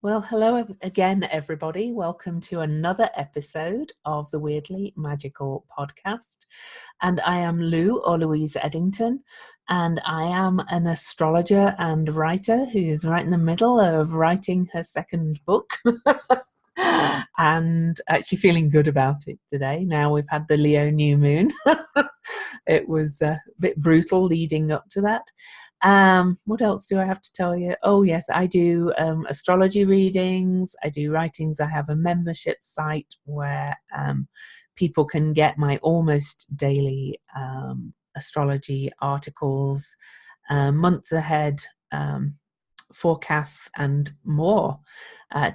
Well, hello again, everybody. Welcome to another episode of the Weirdly Magical podcast. And I am Lou, or Louise Eddington, and I am an astrologer and writer who is right in the middle of writing her second book. And actually feeling good about it today. Now we've had the Leo new moon. It was a bit brutal leading up to that. What else do I have to tell you? Oh yes, I do astrology readings, I do writings. I have a membership site where people can get my almost daily astrology articles, months ahead forecasts and more.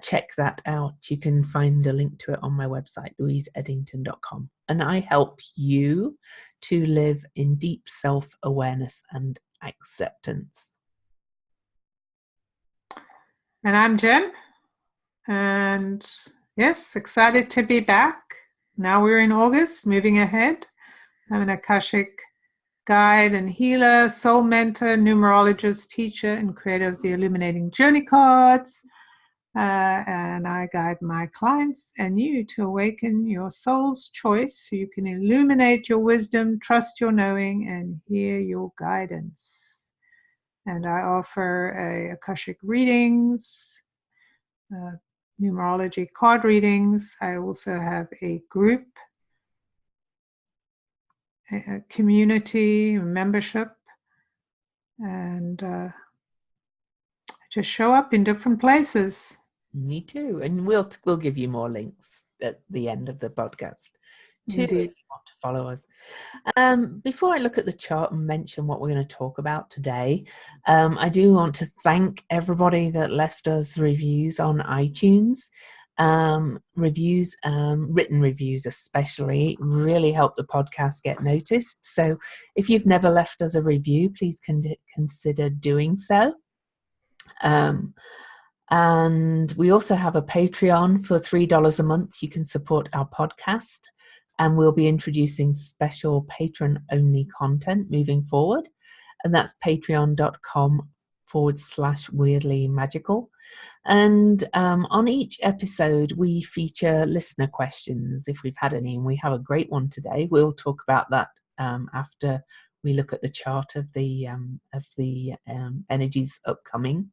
Check that out. You can find a link to it on my website, louiseeddington.com. And I help you to live in deep self-awareness and acceptance. And I'm Jen. And yes, excited to be back. Now we're in August, moving ahead. I'm an Akashic guide and healer, soul mentor, numerologist, teacher, and creator of the Illuminating Journey cards. And I guide my clients and you to awaken your soul's choice so you can illuminate your wisdom, trust your knowing, and hear your guidance. And I offer Akashic readings, numerology card readings. I also have a group, a community, a membership, and just show up in different places. Me too. And we'll give you more links at the end of the podcast too, if you want to follow us. Before I look at the chart and mention what we're going to talk about today, I do want to thank everybody that left us reviews on iTunes. Written reviews especially, really help the podcast get noticed. So if you've never left us a review, please consider doing so. And we also have a Patreon for $3 a month. You can support our podcast, and we'll be introducing special patron-only content moving forward. And that's patreon.com/weirdly magical. And on each episode, we feature listener questions if we've had any, and we have a great one today. We'll talk about that after we look at the chart of the energies upcoming.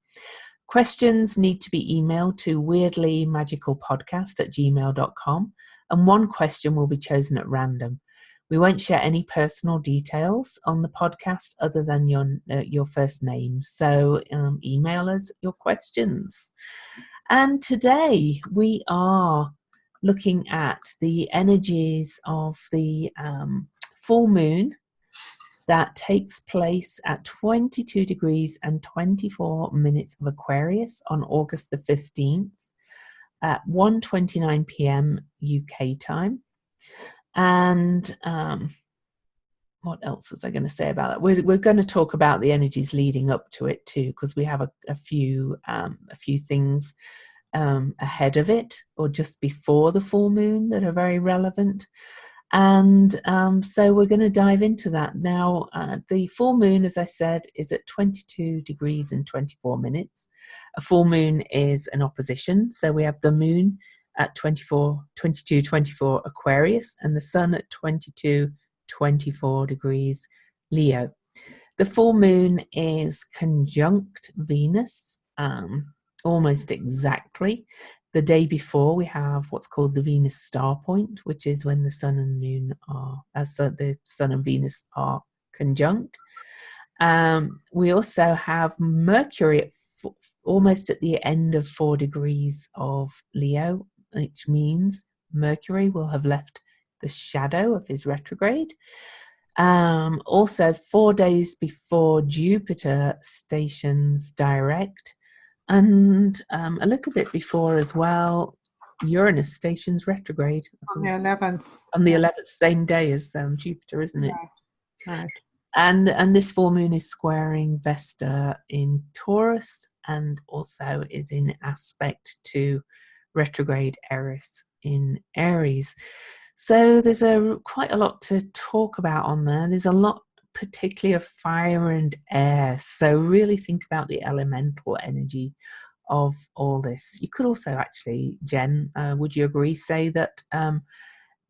Questions need to be emailed to weirdlymagicalpodcast@gmail.com, and one question will be chosen at random. We won't share any personal details on the podcast other than your first name, so email us your questions. And today we are looking at the energies of the full moon that takes place at 22 degrees and 24 minutes of Aquarius on August the 15th at 1:29 p.m. UK time. And what else was I going to say about that? We're going to talk about the energies leading up to it too, because we have a few things ahead of it or just before the full moon that are very relevant. And so we're going to dive into that. Now, the full moon, as I said, is at 22 degrees and 24 minutes. A full moon is an opposition. So we have the moon at 22-24 Aquarius and the sun at 22-24 degrees Leo. The full moon is conjunct Venus, almost exactly. The day before, we have what's called the Venus star point, which is when the sun and moon are, the sun and Venus are conjunct. We also have Mercury almost at the end of 4 degrees of Leo, which means Mercury will have left the shadow of his retrograde. Also, 4 days before Jupiter stations direct. And a little bit before as well, Uranus stations retrograde. On the 11th. On the 11th, same day as Jupiter, isn't it? Right. And this full moon is squaring Vesta in Taurus and also is in aspect to retrograde Eris in Aries. So there's quite a lot to talk about on there. There's a lot particularly of fire and air. So really think about the elemental energy of all this. You could also actually, Jen, would you agree, say that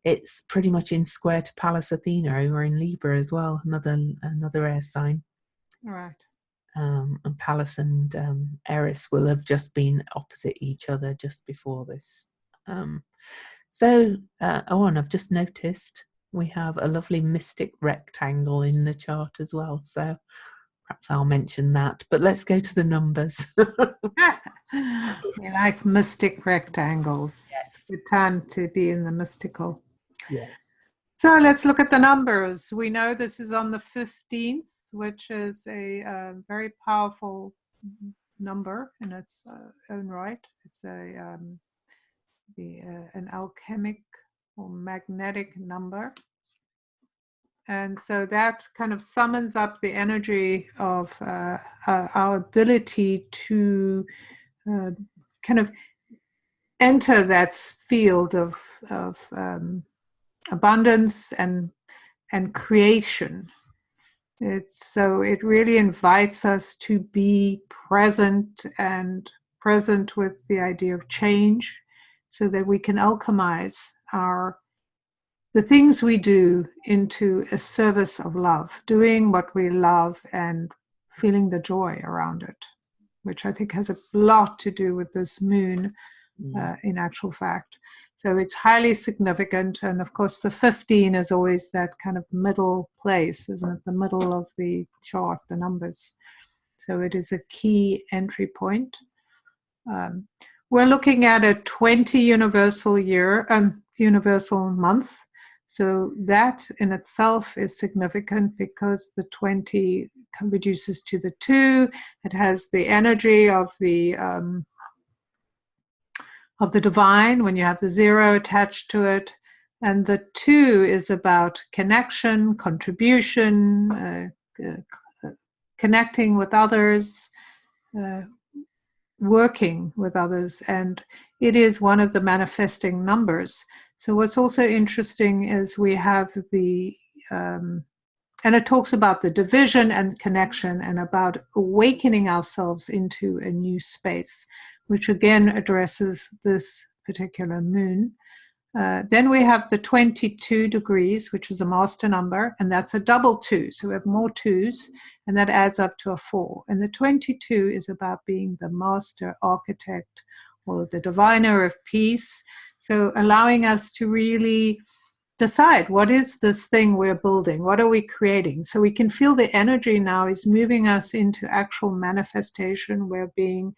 it's pretty much in square to Pallas Athena over in Libra as well, another air sign. Right. And Pallas and Eris will have just been opposite each other just before this. And I've just noticed we have a lovely mystic rectangle in the chart as well. So perhaps I'll mention that. But let's go to the numbers. We like mystic rectangles. Yes. It's the time to be in the mystical. Yes. So let's look at the numbers. We know this is on the 15th, which is a very powerful number in its own right. It's an alchemic or magnetic number. And so that kind of summons up the energy of our ability to kind of enter that field of abundance and creation. It really invites us to be present with the idea of change, so that we can alchemize the things we do into a service of love, doing what we love and feeling the joy around it, which I think has a lot to do with this moon in actual fact. So it's highly significant. And of course, the 15 is always that kind of middle place, isn't it? The middle of the chart, the numbers. So it is a key entry point. We're looking at a 20 universal month. So that in itself is significant because the 20 reduces to the 2. It has the energy of the divine when you have the 0 attached to it. And the 2 is about connection, contribution, connecting with others, working with others. And it is one of the manifesting numbers. So what's also interesting is we have and it talks about the division and connection and about awakening ourselves into a new space, which again addresses this particular moon. Then we have the 22 degrees, which is a master number, and that's a double 2. So we have more 2s, and that adds up to a 4. And the 22 is about being the master architect or the diviner of peace. So allowing us to really decide, what is this thing we're building? What are we creating? So we can feel the energy now is moving us into actual manifestation. We're being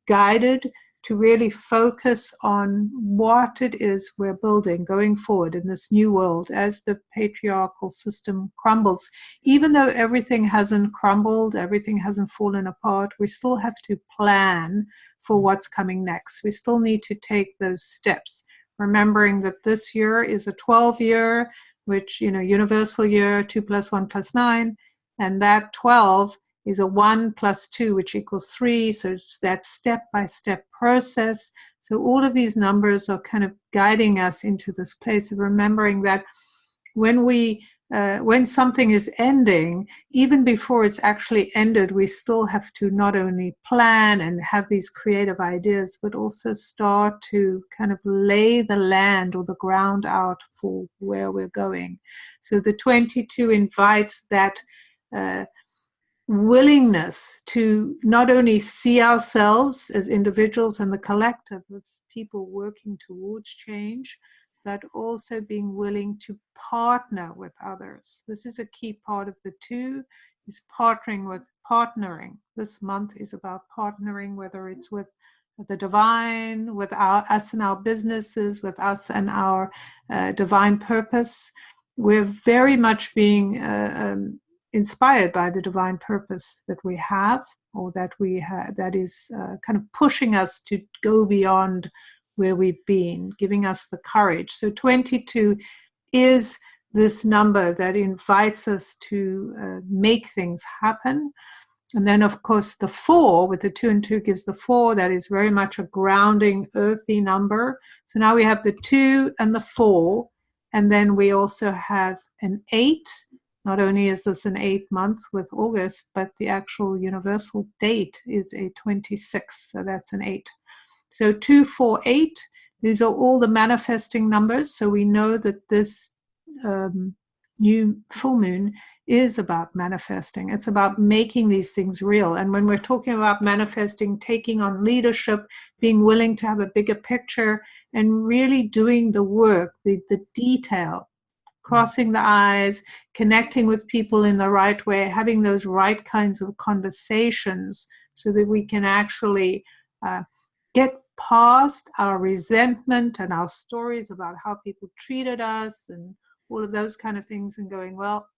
guided to really focus on what it is we're building going forward in this new world as the patriarchal system crumbles. Even though everything hasn't crumbled, everything hasn't fallen apart, we still have to plan for what's coming next. We still need to take those steps, remembering that this year is a 12-year, which, universal year, 2 + 1 + 9, and that 12 is a 1 + 2, which equals 3. So it's that step-by-step process. So all of these numbers are kind of guiding us into this place of remembering that when something is ending, even before it's actually ended, we still have to not only plan and have these creative ideas, but also start to kind of lay the land or the ground out for where we're going. So the 22 invites that willingness to not only see ourselves as individuals and the collective of people working towards change, but also being willing to partner with others. This is a key part of the 2, is partnering. This month is about partnering, whether it's with the divine, with us and our businesses, with us and our divine purpose. We're very much being inspired by the divine purpose that we have, or that is kind of pushing us to go beyond where we've been, giving us the courage. So 22 is this number that invites us to make things happen. And then, of course, the 4 with the 2 and 2 gives the 4. That is very much a grounding, earthy number. So now we have the 2 and the 4. And then we also have an 8, not only is this an 8 months with August, but the actual universal date is a 26. So that's an 8. So 2, 4, 8, these are all the manifesting numbers. So we know that this new full moon is about manifesting. It's about making these things real. And when we're talking about manifesting, taking on leadership, being willing to have a bigger picture, and really doing the work, the detail, crossing the I's, connecting with people in the right way, having those right kinds of conversations so that we can actually get past our resentment and our stories about how people treated us and all of those kind of things, and going, well,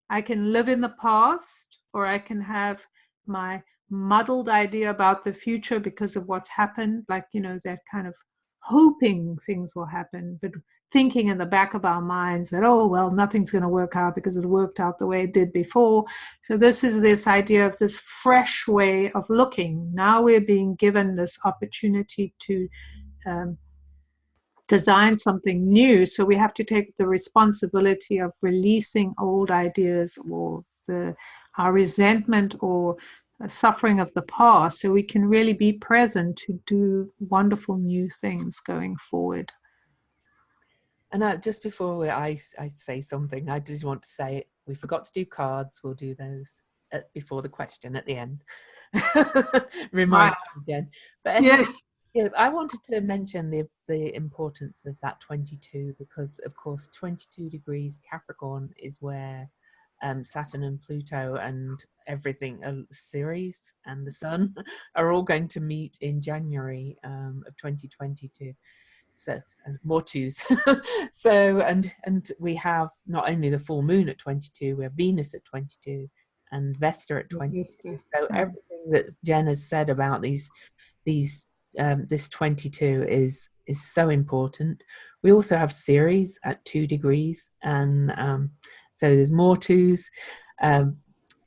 I can live in the past, or I can have my muddled idea about the future because of what's happened, like, that kind of hoping things will happen, but thinking in the back of our minds that, oh, well, nothing's going to work out because it worked out the way it did before. So this is this idea of this fresh way of looking. Now we're being given this opportunity to design something new. So we have to take the responsibility of releasing old ideas or our resentment or suffering of the past, so we can really be present to do wonderful new things going forward. And just before I say something, I did want to say we forgot to do cards. We'll do those before the question at the end. Remind you again. But anyway, yes. Yeah, I wanted to mention the importance of that 22, because of course 22 degrees Capricorn is where Saturn and Pluto and everything, Ceres and the Sun are all going to meet in January of 2022. So more twos. So and we have not only the full moon at 22, we have Venus at 22 and Vesta at 22. So everything that Jen has said about these this 22 is so important. We also have Ceres at 2 degrees, and so there's more twos.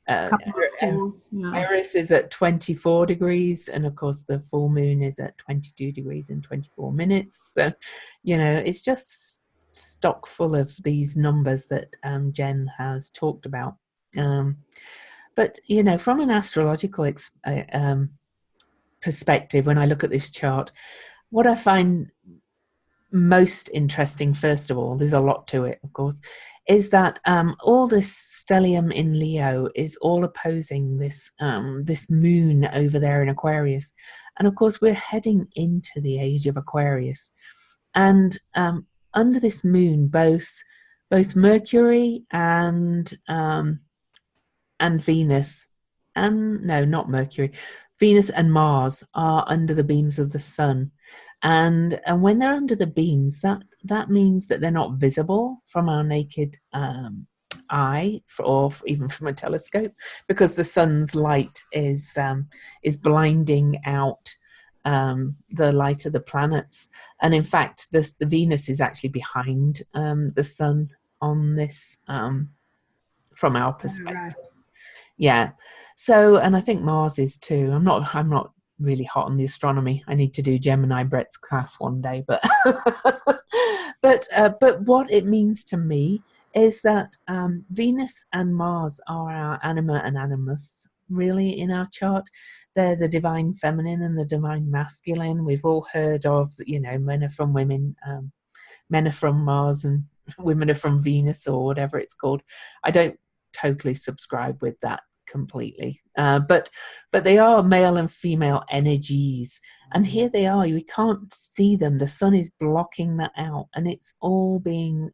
Iris is at 24 degrees, and of course the full moon is at 22 degrees and 24 minutes. So it's just stock full of these numbers that Jen has talked about. But from an astrological perspective, when I look at this chart, what I find most interesting, first of all, there's a lot to it, of course, is that all this stellium in Leo is all opposing this moon over there in Aquarius. And of course, we're heading into the age of Aquarius. And under this moon, both Mercury and Venus, and no, not Mercury, Venus and Mars are under the beams of the sun. And when they're under the beams, that means that they're not visible from our naked eye, or even from a telescope, because the sun's light is blinding out the light of the planets. And in fact, the Venus is actually behind the sun on this from our perspective. Right. Yeah. So, and I think Mars is too. I'm not really hot on the astronomy. I need to do Gemini Brett's class one day, but but what it means to me is that Venus and Mars are our anima and animus, really, in our chart. They're the divine feminine and the divine masculine. We've all heard of, men are from women, men are from Mars, and women are from Venus, or whatever it's called. I don't totally subscribe with that completely, but they are male and female energies, and here they are. We can't see them. The sun is blocking that out, and it's all being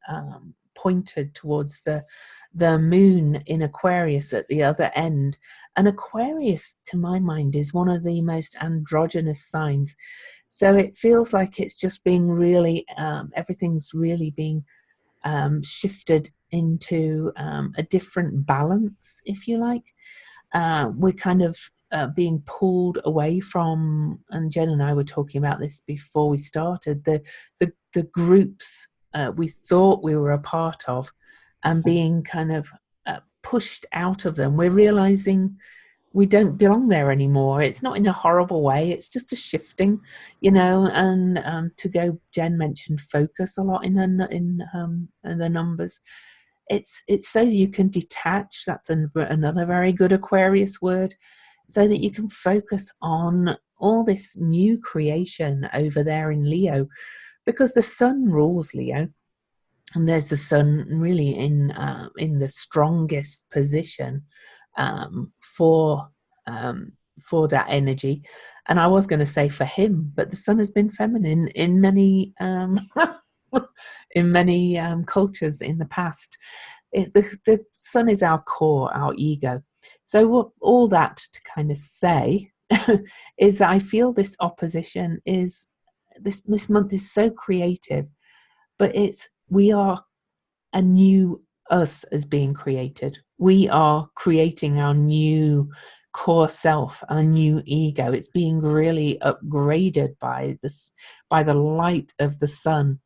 pointed towards the moon in Aquarius at the other end. And Aquarius, to my mind, is one of the most androgynous signs. So it feels like it's just being really, everything's really being shifted into a different balance, if you like. We're kind of being pulled away from, and Jen and I were talking about this before we started, the groups we thought we were a part of, and being kind of pushed out of them. We're realizing we don't belong there anymore. It's not in a horrible way. It's just a shifting, and to go, Jen mentioned focus a lot in the numbers. it's so you can detach. That's another very good Aquarius word, so that you can focus on all this new creation over there in Leo, because the sun rules Leo, and there's the sun really in the strongest position for that energy. And I was going to say for him, but the sun has been feminine in many in many cultures in the past. The sun is our core, our ego. So what all that to kind of say is I feel this opposition is this month is so creative, but we are a new us as being created. We are creating our new core self, our new ego. It's being really upgraded by the light of the sun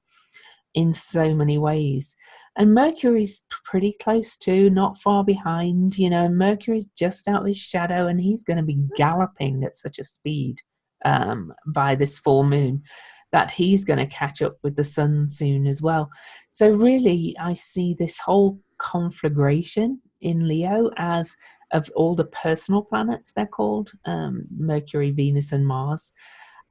in so many ways. And Mercury's pretty close too, not far behind. Mercury's just out of his shadow, and he's going to be galloping at such a speed by this full moon that he's going to catch up with the sun soon as well. So really, I see this whole conflagration in Leo as, of all the personal planets, they're called, Mercury, Venus, and Mars.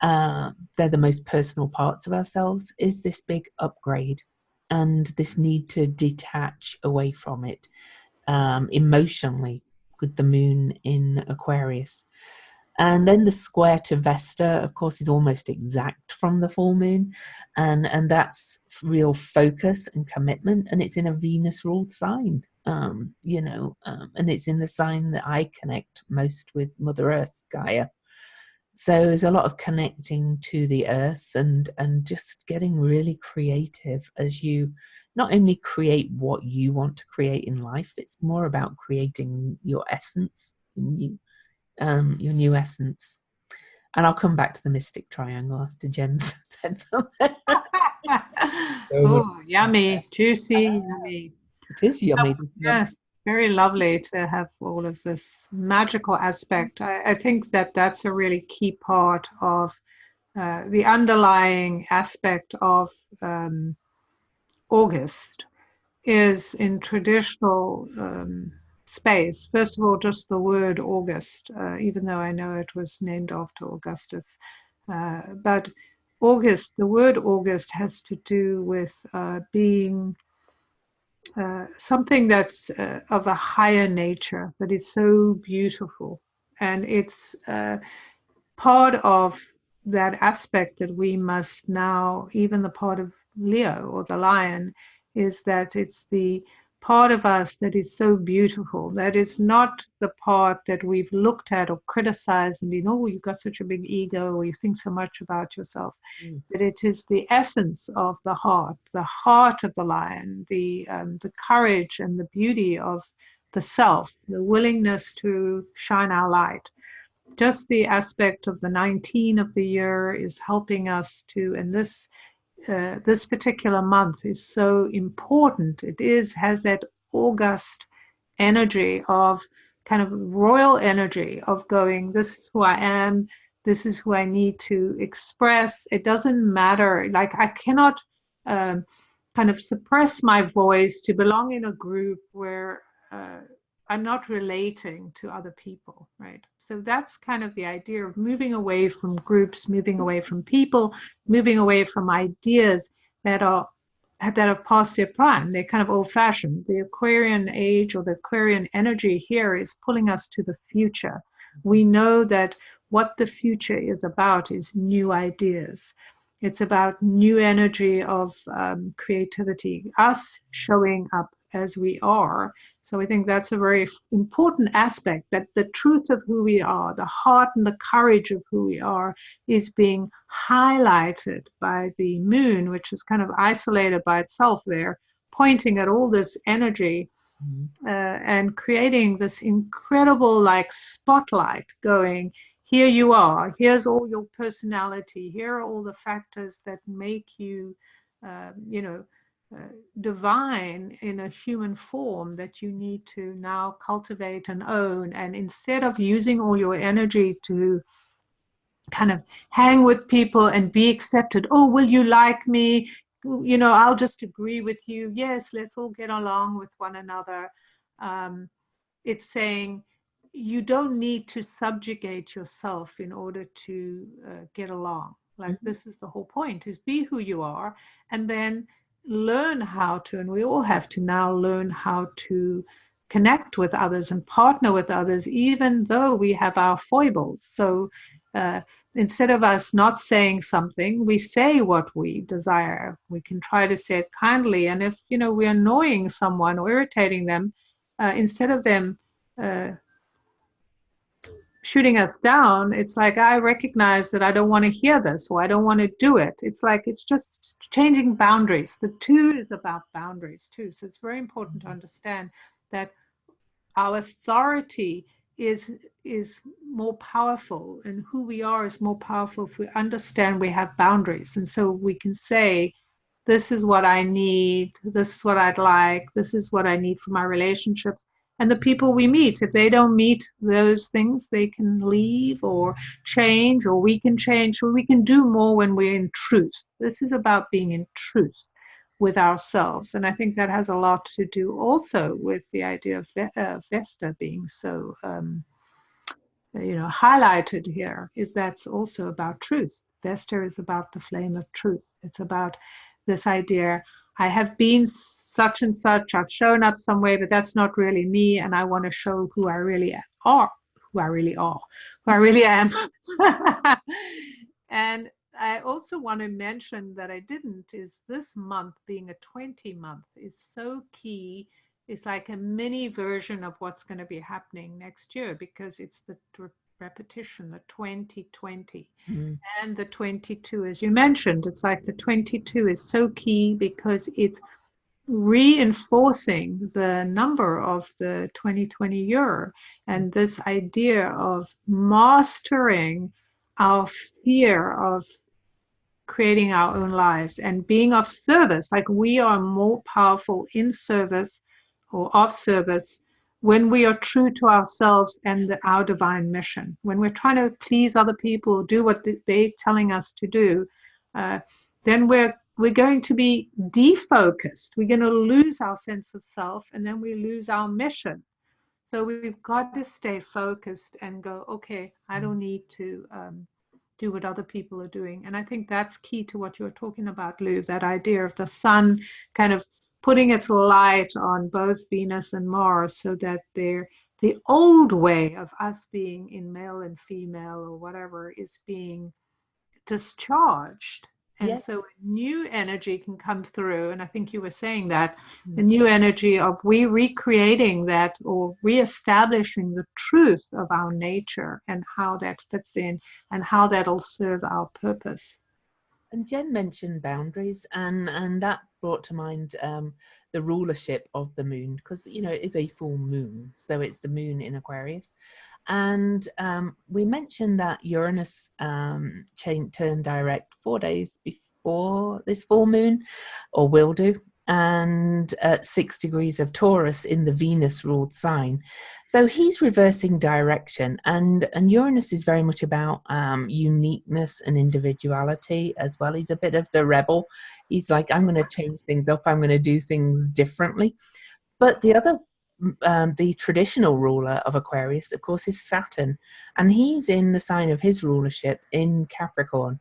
They're the most personal parts of ourselves, is this big upgrade and this need to detach away from it emotionally, with the moon in Aquarius. And then the square to Vesta, of course, is almost exact from the full moon, and that's real focus and commitment, and it's in a Venus ruled sign, and it's in the sign that I connect most with Mother Earth, Gaia. So there's a lot of connecting to the earth and just getting really creative as you not only create what you want to create in life, it's more about creating your essence, your new essence. And I'll come back to the mystic triangle after Jen's said something. Oh, yummy, juicy, yummy. It is yummy. Yes, very lovely to have all of this magical aspect. I think that that's a really key part of the underlying aspect of August is in traditional space. First of all, just the word August, even though I know it was named after Augustus. But August, the word August has to do with being something that's of a higher nature, but it's so beautiful. And it's part of that aspect that we must now, even the part of Leo or the lion, is that it's the part of us that is so beautiful, that it's not the part that we've looked at or criticized and been, oh, you've got such a big ego, or you think so much about yourself. But it is the essence of the heart of the lion, the courage and the beauty of the self, the willingness to shine our light. Just the aspect of the 19 of the year is helping us to, and this particular month is so important. It has that august energy of kind of royal energy of going, this is who I am, this is who I need to express. It doesn't matter. Like I cannot kind of suppress my voice to belong in a group where I'm not relating to other people, right? So that's kind of the idea of moving away from groups, moving away from people, moving away from ideas that have passed their prime. They're kind of old-fashioned. The Aquarian age or the Aquarian energy here is pulling us to the future. We know that what the future is about is new ideas. It's about new energy of creativity, us showing up as we are. So I think that's a very important aspect, that the truth of who we are, the heart and the courage of who we are, is being highlighted by the moon, which is kind of isolated by itself there, pointing at all this energy and creating this incredible like spotlight going, here you are, here's all your personality, here are all the factors that make you, divine in a human form that you need to now cultivate and own. And instead of using all your energy to kind of hang with people and be accepted, oh, will you like me? I'll just agree with you. Yes, let's all get along with one another. It's saying you don't need to subjugate yourself in order to get along. Like, this is the whole point, is be who you are, and then learn how to, and we all have to now learn how to connect with others and partner with others, even though we have our foibles. So instead of us not saying something, we say what we desire. We can try to say it kindly. And if, we're annoying someone or irritating them, instead of them shooting us down, it's like, I recognize that I don't want to hear this, or I don't want to do it. It's like, it's just changing boundaries. The two is about boundaries too. So it's very important to understand that our authority is more powerful, and who we are is more powerful if we understand we have boundaries. And so we can say, this is what I need, this is what I'd like, this is what I need for my relationships. And the people we meet, if they don't meet those things, they can leave or change, or we can change, or we can do more when we're in truth. This is about being in truth with ourselves. And I think that has a lot to do also with the idea of Vesta being so highlighted here, is that's also about truth. Vesta is about the flame of truth. It's about this idea, I have been such and such, I've shown up some way, but that's not really me, and I want to show who I really am. And I also want to mention that I didn't, is this month being a 20 month is so key. It's like a mini version of what's going to be happening next year, because it's the repetition, the 2020 and the 22, as you mentioned. It's like the 22 is so key because it's reinforcing the number of the 2020 year, and this idea of mastering our fear of creating our own lives and being of service. Like, we are more powerful in service or of service when we are true to ourselves and our divine mission. When we're trying to please other people, do what they're telling us to do, then we're going to be defocused. We're going to lose our sense of self, and then we lose our mission. So we've got to stay focused and go, okay, I don't need to do what other people are doing. And I think that's key to what you're talking about, Lou, that idea of the sun kind of putting its light on both Venus and Mars, so that the old way of us being in male and female or whatever is being discharged. And so a new energy can come through. And I think you were saying that the new energy of we recreating that, or reestablishing the truth of our nature and how that fits in and how that'll serve our purpose. And Jen mentioned boundaries, and that brought to mind the rulership of the moon, because it is a full moon, so it's the moon in Aquarius. And we mentioned that Uranus turned direct 4 days before this full moon, or will do, and at 6 degrees of Taurus in the Venus ruled sign. So he's reversing direction, and Uranus is very much about uniqueness and individuality as well. He's a bit of the rebel. He's like, I'm going to change things up, I'm going to do things differently. But the other the traditional ruler of Aquarius, of course, is Saturn, and he's in the sign of his rulership in Capricorn,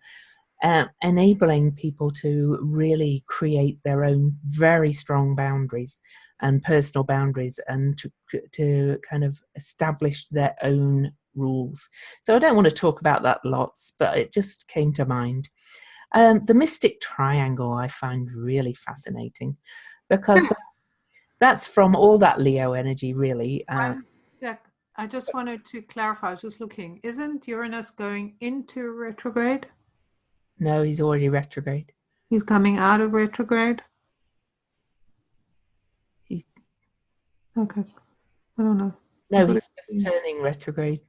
enabling people to really create their own very strong boundaries and personal boundaries, and to kind of establish their own rules. So I don't want to talk about that lots, but it just came to mind. The mystic triangle I find really fascinating, because that's from all that Leo energy, really. I just wanted to clarify, I was just looking, isn't Uranus going into retrograde? No, he's already retrograde. He's coming out of retrograde? Okay. I don't know. No, he's just turning retrograde.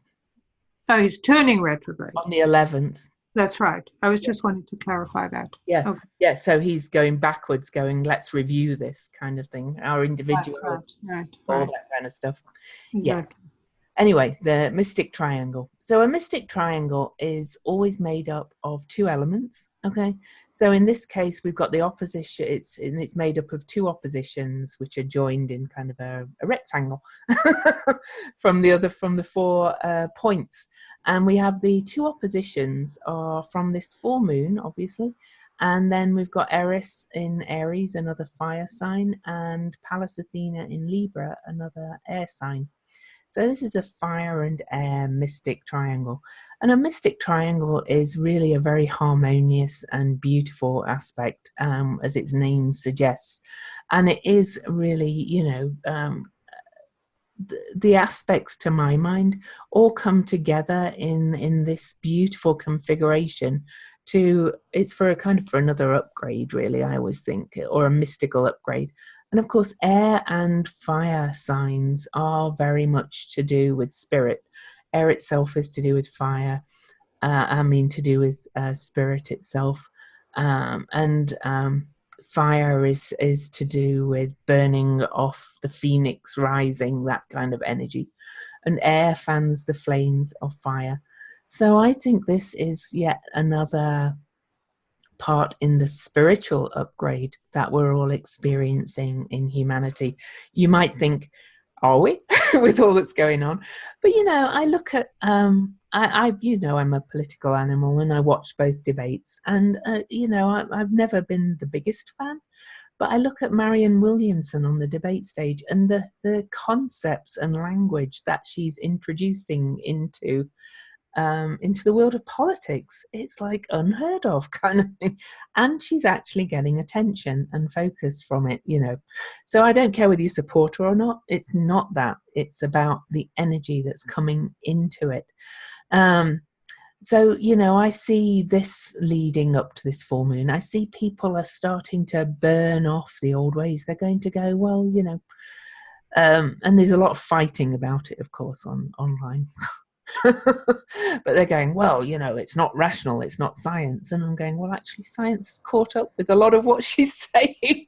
Oh, he's turning retrograde. On the 11th. That's right. I was just wanting to clarify that. Yeah. Okay. Yeah, so he's going backwards, going, let's review this kind of thing. Our individual, right. all that kind of stuff. Exactly. Yeah. Anyway, the mystic triangle. So a mystic triangle is always made up of two elements. Okay. So in this case, we've got the opposition. It's made up of two oppositions, which are joined in kind of a rectangle from the four points. And we have the two oppositions are from this full moon, obviously. And then we've got Eris in Aries, another fire sign, and Pallas Athena in Libra, another air sign. So this is a fire and air mystic triangle. And a mystic triangle is really a very harmonious and beautiful aspect, as its name suggests. And it is really, the aspects, to my mind, all come together in this beautiful configuration. It's for another upgrade, really, I always think, or a mystical upgrade. And of course, air and fire signs are very much to do with spirit. Air itself is to do with fire, to do with spirit itself. And fire is to do with burning off the phoenix rising, that kind of energy. And air fans the flames of fire. So I think this is yet another part in the spiritual upgrade that we're all experiencing in humanity. You might think, are we? With all that's going on? But I look at I'm a political animal, and I watch both debates, and I've never been the biggest fan, but I look at Marianne Williamson on the debate stage, and the concepts and language that she's introducing into the world of politics, it's like unheard of kind of thing. And she's actually getting attention and focus from it, So I don't care whether you support her or not. It's not that. It's about the energy that's coming into it. So, I see this leading up to this full moon. I see people are starting to burn off the old ways. They're going to go, well, and there's a lot of fighting about it, of course, online. But they're going, well, it's not rational, it's not science. And I'm going, well, actually, science caught up with a lot of what she's saying.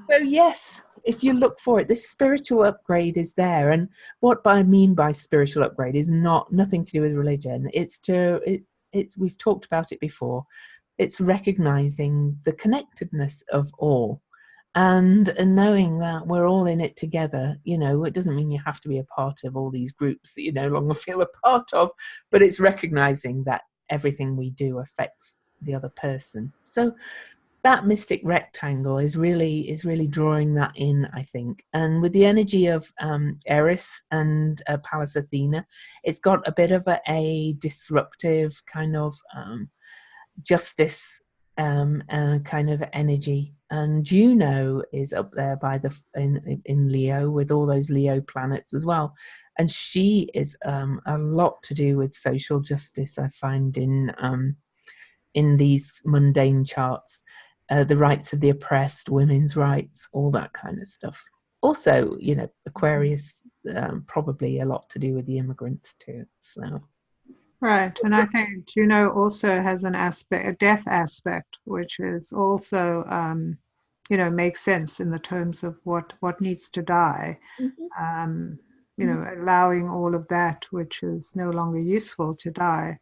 So yes, if you look for it, this spiritual upgrade is there. And what I mean by spiritual upgrade is nothing to do with religion. It's we've talked about it before. It's recognizing the connectedness of all. And knowing that we're all in it together, it doesn't mean you have to be a part of all these groups that you no longer feel a part of, but it's recognizing that everything we do affects the other person. So that mystic rectangle is really drawing that in, I think. And with the energy of Eris and Pallas Athena, it's got a bit of a disruptive kind of justice kind of energy. And Juno is up there in Leo, with all those Leo planets as well. And she is a lot to do with social justice, I find, in these mundane charts. The rights of the oppressed, women's rights, all that kind of stuff. Also, Aquarius, probably a lot to do with the immigrants too. So. Right, and I think Juno also has an aspect, a death aspect, which is also, makes sense in the terms of what needs to die. Mm-hmm. Allowing all of that which is no longer useful to die.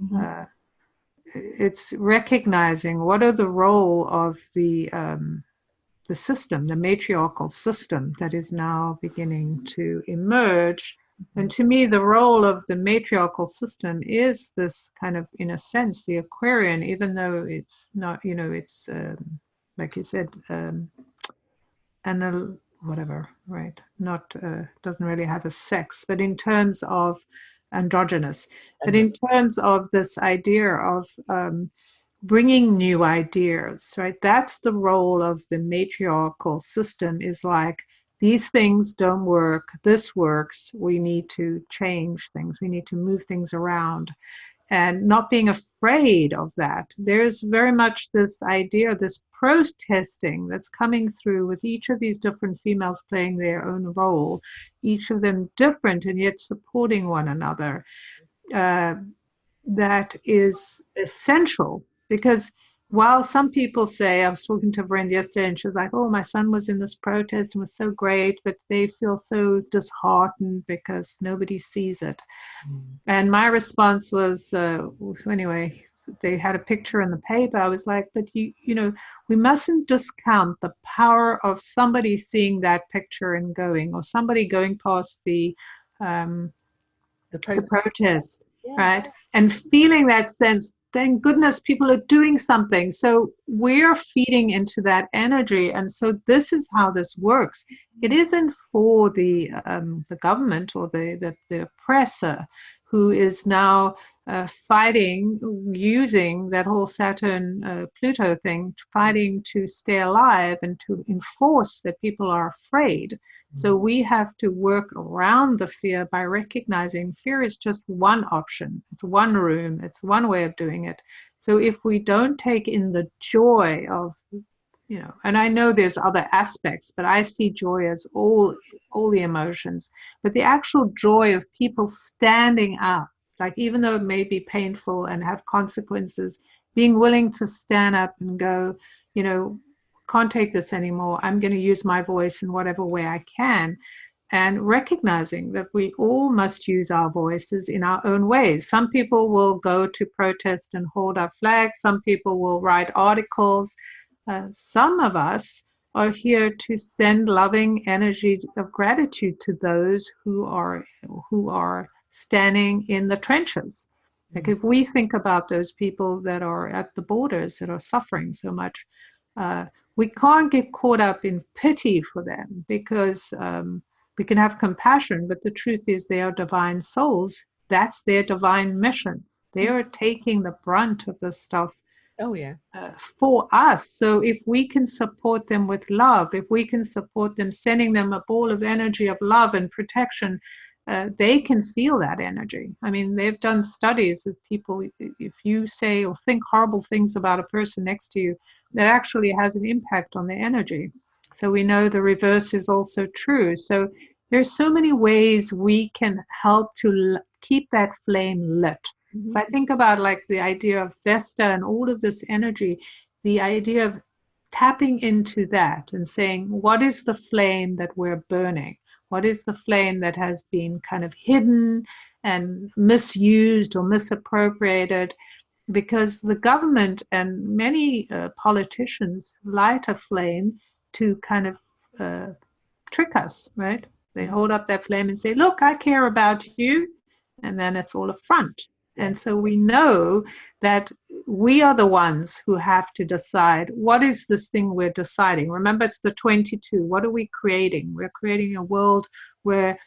Mm-hmm. It's recognizing what are the role of the system, the matriarchal system that is now beginning to emerge. And to me, the role of the matriarchal system is this kind of, in a sense, the Aquarian, even though it's not, it's like you said, whatever, right? Not doesn't really have a sex, but in terms of androgynous, but in terms of this idea of bringing new ideas, right? That's the role of the matriarchal system, is like, these things don't work, this works, we need to change things, we need to move things around, and not being afraid of that. There's very much this idea, this protesting that's coming through with each of these different females playing their own role, each of them different and yet supporting one another. That is essential, because while some people say, I was talking to a friend yesterday and she was like, oh, my son was in this protest and was so great, but they feel so disheartened because nobody sees it. And my response was, anyway, they had a picture in the paper. I was like, but you know, we mustn't discount the power of somebody seeing that picture and going, or somebody going past the protest, right? And feeling that sense, thank goodness people are doing something. So we're feeding into that energy. And so this is how this works. It isn't for the government or the oppressor who is now fighting, using that whole Saturn Pluto thing, fighting to stay alive and to enforce that people are afraid. So we have to work around the fear by recognizing fear is just one option. It's one room. It's one way of doing it. So if we don't take in the joy of, you know, and I know there's other aspects, but I see joy as all the emotions. But the actual joy of people standing up, like even though it may be painful and have consequences, being willing to stand up and go, you know, can't take this anymore. I'm going to use my voice in whatever way I can. And recognizing that we all must use our voices in our own ways. Some people will go to protest and hold our flag. Some people will write articles. Some of us are here to send loving energy of gratitude to those who are standing in the trenches. Like if we think about those people that are at the borders that are suffering so much, we can't get caught up in pity for them, because we can have compassion, but the truth is they are divine souls. That's their divine mission. They are taking the brunt of this stuff for us. So if we can support them with love, if we can support them, sending them a ball of energy of love and protection, they can feel that energy. I mean, they've done studies of people, if you say or think horrible things about a person next to you, that actually has an impact on their energy. So we know the reverse is also true. So there's so many ways we can help to keep that flame lit. If I think about like the idea of Vesta and all of this energy, the idea of tapping into that and saying, what is the flame that we're burning? What is the flame that has been kind of hidden and misused or misappropriated? Because the government and many politicians light a flame to kind of trick us, right? They hold up that flame and say, look, I care about you. And then it's all a front. And so we know that we are the ones who have to decide, what is this thing we're deciding? Remember, it's the 22. What are we creating? We're creating a world where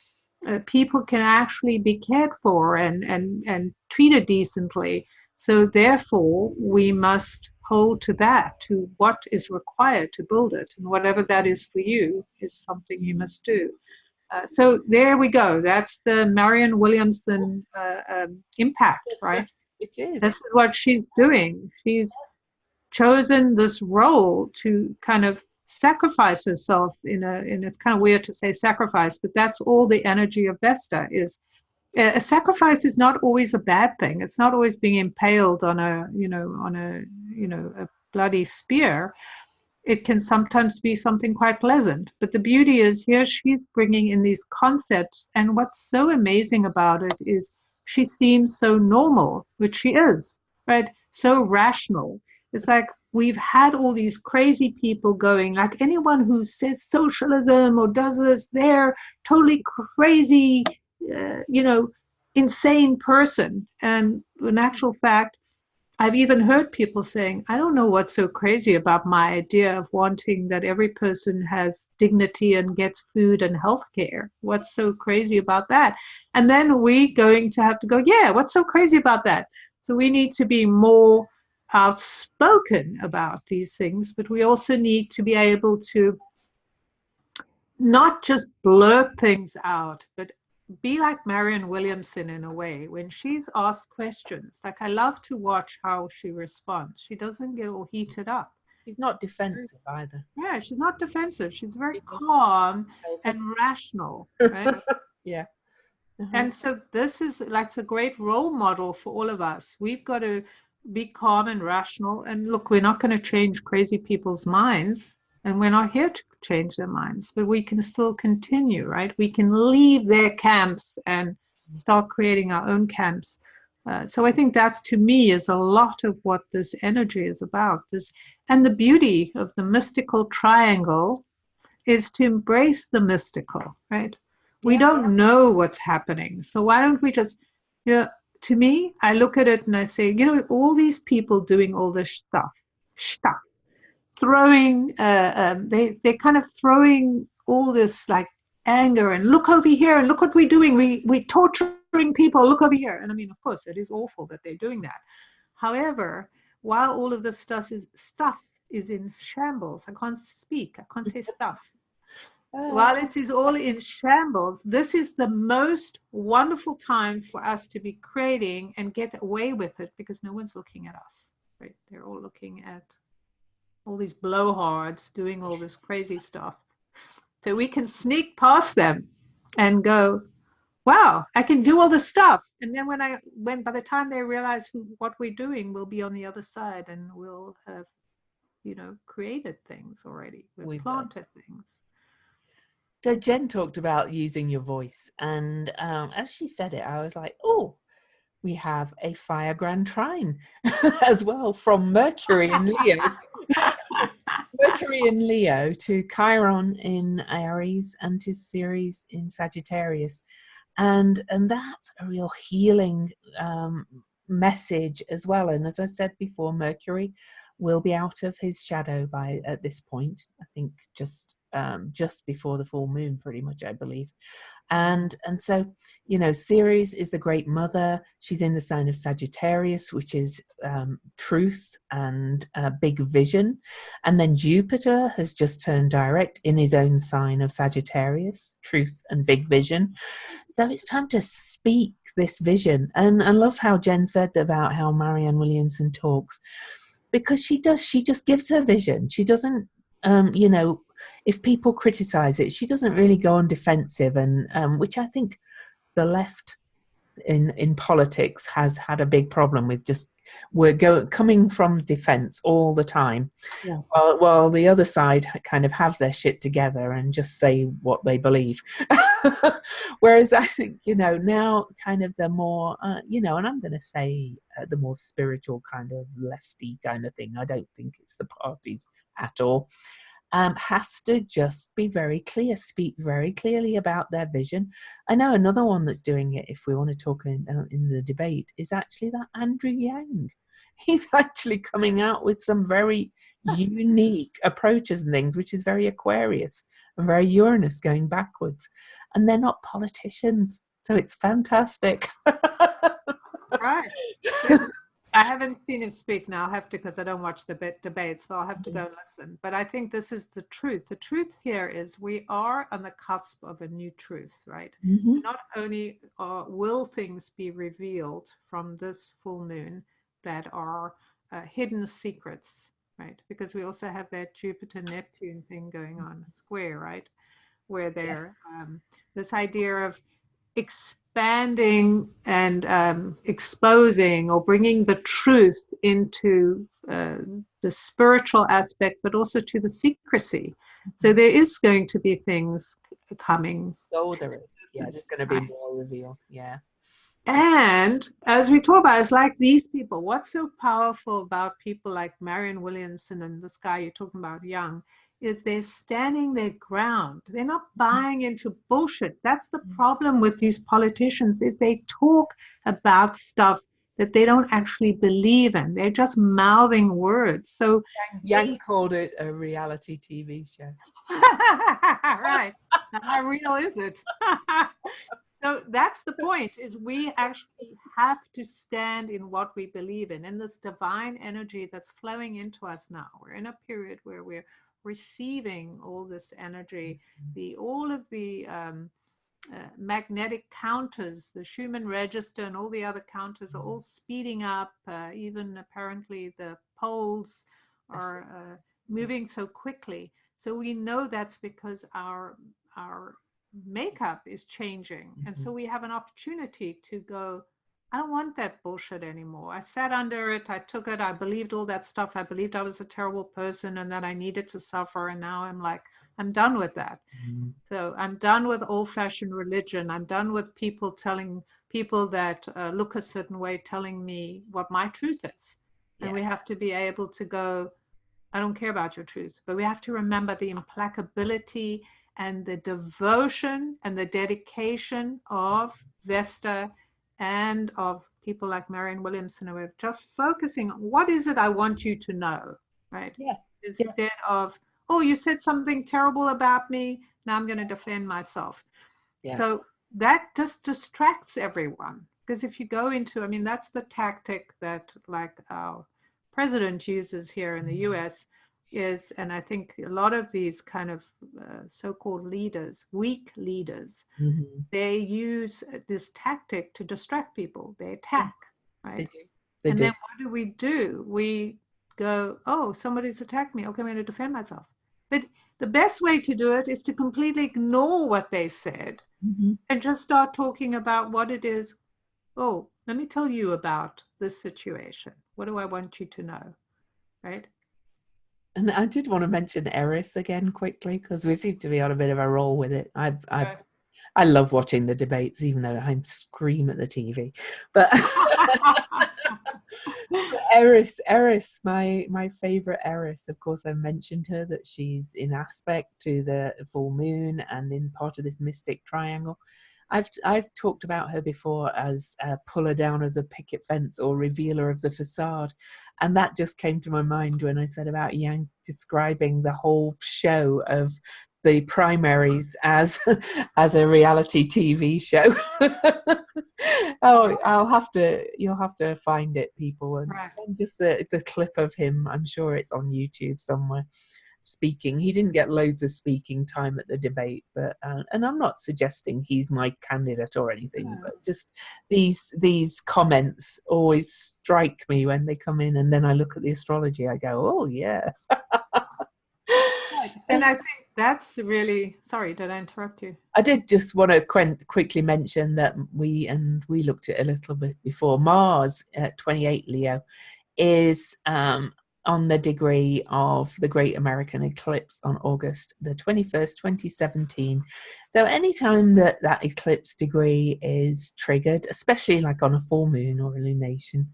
people can actually be cared for and treated decently. So therefore, we must hold to that, to what is required to build it. And whatever that is for you is something you must do. So there we go. That's the Marianne Williamson impact, right? It is. This is what she's doing. She's chosen this role to kind of sacrifice herself in it's kind of weird to say sacrifice, but that's all the energy of Vesta is. A sacrifice is not always a bad thing. It's not always being impaled on a bloody spear. It can sometimes be something quite pleasant. But the beauty is here she's bringing in these concepts. And what's so amazing about it is she seems so normal, which she is, right? So rational. It's like we've had all these crazy people going, like anyone who says socialism or does this, they're totally crazy, insane person. And in actual fact, I've even heard people saying, I don't know what's so crazy about my idea of wanting that every person has dignity and gets food and health care. What's so crazy about that? And then we going to have to go, yeah, what's so crazy about that? So we need to be more outspoken about these things, but we also need to be able to not just blurt things out, but be like Marianne Williamson in a way. When she's asked questions, like I love to watch how she responds. She doesn't get all heated up. She's not defensive either. Yeah, she's not defensive. She's very calm and rational, right? Yeah. And so this is like, it's a great role model for all of us. We've got to be calm and rational. And look, we're not going to change crazy people's minds, and we're not here to change their minds, but we can still continue, right? We can leave their camps and start creating our own camps. So I think that's, to me, is a lot of what this energy is about. This, and the beauty of the mystical triangle is to embrace the mystical, right? We don't know what's happening. So why don't we just, you know, to me, I look at it and I say, you know, all these people doing all this stuff, throwing, they're kind of throwing all this like anger and look over here and look what we're doing. We're torturing people. Look over here. And I mean, of course, it is awful that they're doing that. However, while all of this stuff is in shambles, I can't speak. I can't say stuff. While it is all in shambles, this is the most wonderful time for us to be creating and get away with it, because no one's looking at us, right? They're all looking at all these blowhards doing all this crazy stuff. So we can sneak past them and go, wow, I can do all this stuff. And then when by the time they realize what we're doing, we'll be on the other side and we'll have, you know, created things already. We've planted things. So Jen talked about using your voice, and as she said it, I was like, oh, we have a fire grand trine as well, from Mercury in Leo. Mercury in Leo to Chiron in Aries and to Ceres in Sagittarius. And that's a real healing message as well. And as I said before, Mercury will be out of his shadow at this point, I think just before the full moon, pretty much, I believe. And so, you know, Ceres is the great mother. She's in the sign of Sagittarius, which is truth and big vision. And then Jupiter has just turned direct in his own sign of Sagittarius, truth and big vision. So it's time to speak this vision. And I love how Jen said about how Marianne Williamson talks, because she just gives her vision. She doesn't, you know, if people criticize it, she doesn't really go on defensive, and which I think the left in politics has had a big problem with. Just coming from defense all the time, while the other side kind of have their shit together and just say what they believe. Whereas I think, you know, now kind of the more you know, and I'm going to say the more spiritual kind of lefty kind of thing, I don't think it's the parties at all, has to just be very clear, speak very clearly about their vision. I know another one that's doing it, if we want to talk in the debate, is actually that Andrew Yang. He's actually coming out with some very unique approaches and things, which is very Aquarius and very Uranus going backwards. And they're not politicians, so it's fantastic. Right. I haven't seen him speak now. I'll have to, because I don't watch the debate, so I'll have to go listen. But I think this is the truth. The truth here is we are on the cusp of a new truth, right? Mm-hmm. Not only will things be revealed from this full moon that are hidden secrets, right? Because we also have that Jupiter-Neptune thing going on, square, right? Where they're this idea of expanding and exposing or bringing the truth into the spiritual aspect, but also to the secrecy. So there is going to be things coming. Oh, there is. Yeah, there's going to be more revealed. Yeah. And as we talk about, it's like these people. What's so powerful about people like Marianne Williamson and this guy you're talking about, Young, is they're standing their ground. They're not buying into bullshit. That's the problem with these politicians, is they talk about stuff that they don't actually believe in. They're just mouthing words. So Yang called it a reality TV show. Right. How real is it? So that's the point, is we actually have to stand in what we believe in this divine energy that's flowing into us now. We're in a period where we're receiving all this energy, all of the magnetic counters, the Schumann register and all the other counters are all speeding up. Even apparently the poles are moving so quickly. So we know that's because our makeup is changing. And so we have an opportunity to go, I don't want that bullshit anymore. I sat under it. I took it. I believed all that stuff. I believed I was a terrible person and that I needed to suffer. And now I'm like, I'm done with that. Mm. So I'm done with old-fashioned religion. I'm done with people telling people that look a certain way, telling me what my truth is. And Yeah. we have to be able to go, I don't care about your truth, but we have to remember the implacability and the devotion and the dedication of Vesta and of people like Marianne Williamson, who are just focusing on what is it I want you to know, right? Yeah. Yeah. Instead of, oh, you said something terrible about me, now I'm going to defend myself. Yeah. So that just distracts everyone. Because if you go into, I mean, that's the tactic that like our president uses here in the US is, and I think a lot of these kind of so-called leaders, weak leaders, Mm-hmm. they use this tactic to distract people. They attack, right? They do. They And do. then what do? We go, oh, somebody's attacked me. Okay, I'm going to defend myself. But the best way to do it is to completely ignore what they said Mm-hmm. and just start talking about what it is. Oh, let me tell you about this situation. What do I want you to know? Right? And I did want to mention Eris again quickly because we seem to be on a bit of a roll with it. I love watching the debates, even though I scream at the TV. But Eris, my favorite Eris. Of course, I mentioned her that she's in aspect to the full moon and in part of this mystic triangle. I've talked about her before as a puller down of the picket fence or revealer of the facade, and that just came to my mind when I said about Yang describing the whole show of the primaries as as a reality TV show. Oh, you'll have to find it, people, and just the clip of him. I'm sure it's on YouTube somewhere speaking. He didn't get loads of speaking time at the debate, but and I'm not suggesting he's my candidate or anything, but just these comments always strike me when they come in, and then I look at the astrology. I go, oh yeah. And I think that's really, sorry, did I interrupt you? I did just want to quickly mention that we looked at it a little bit before. Mars at 28 Leo is on the degree of the Great American Eclipse on August the 21st, 2017. So anytime that eclipse degree is triggered, especially like on a full moon or a lunation,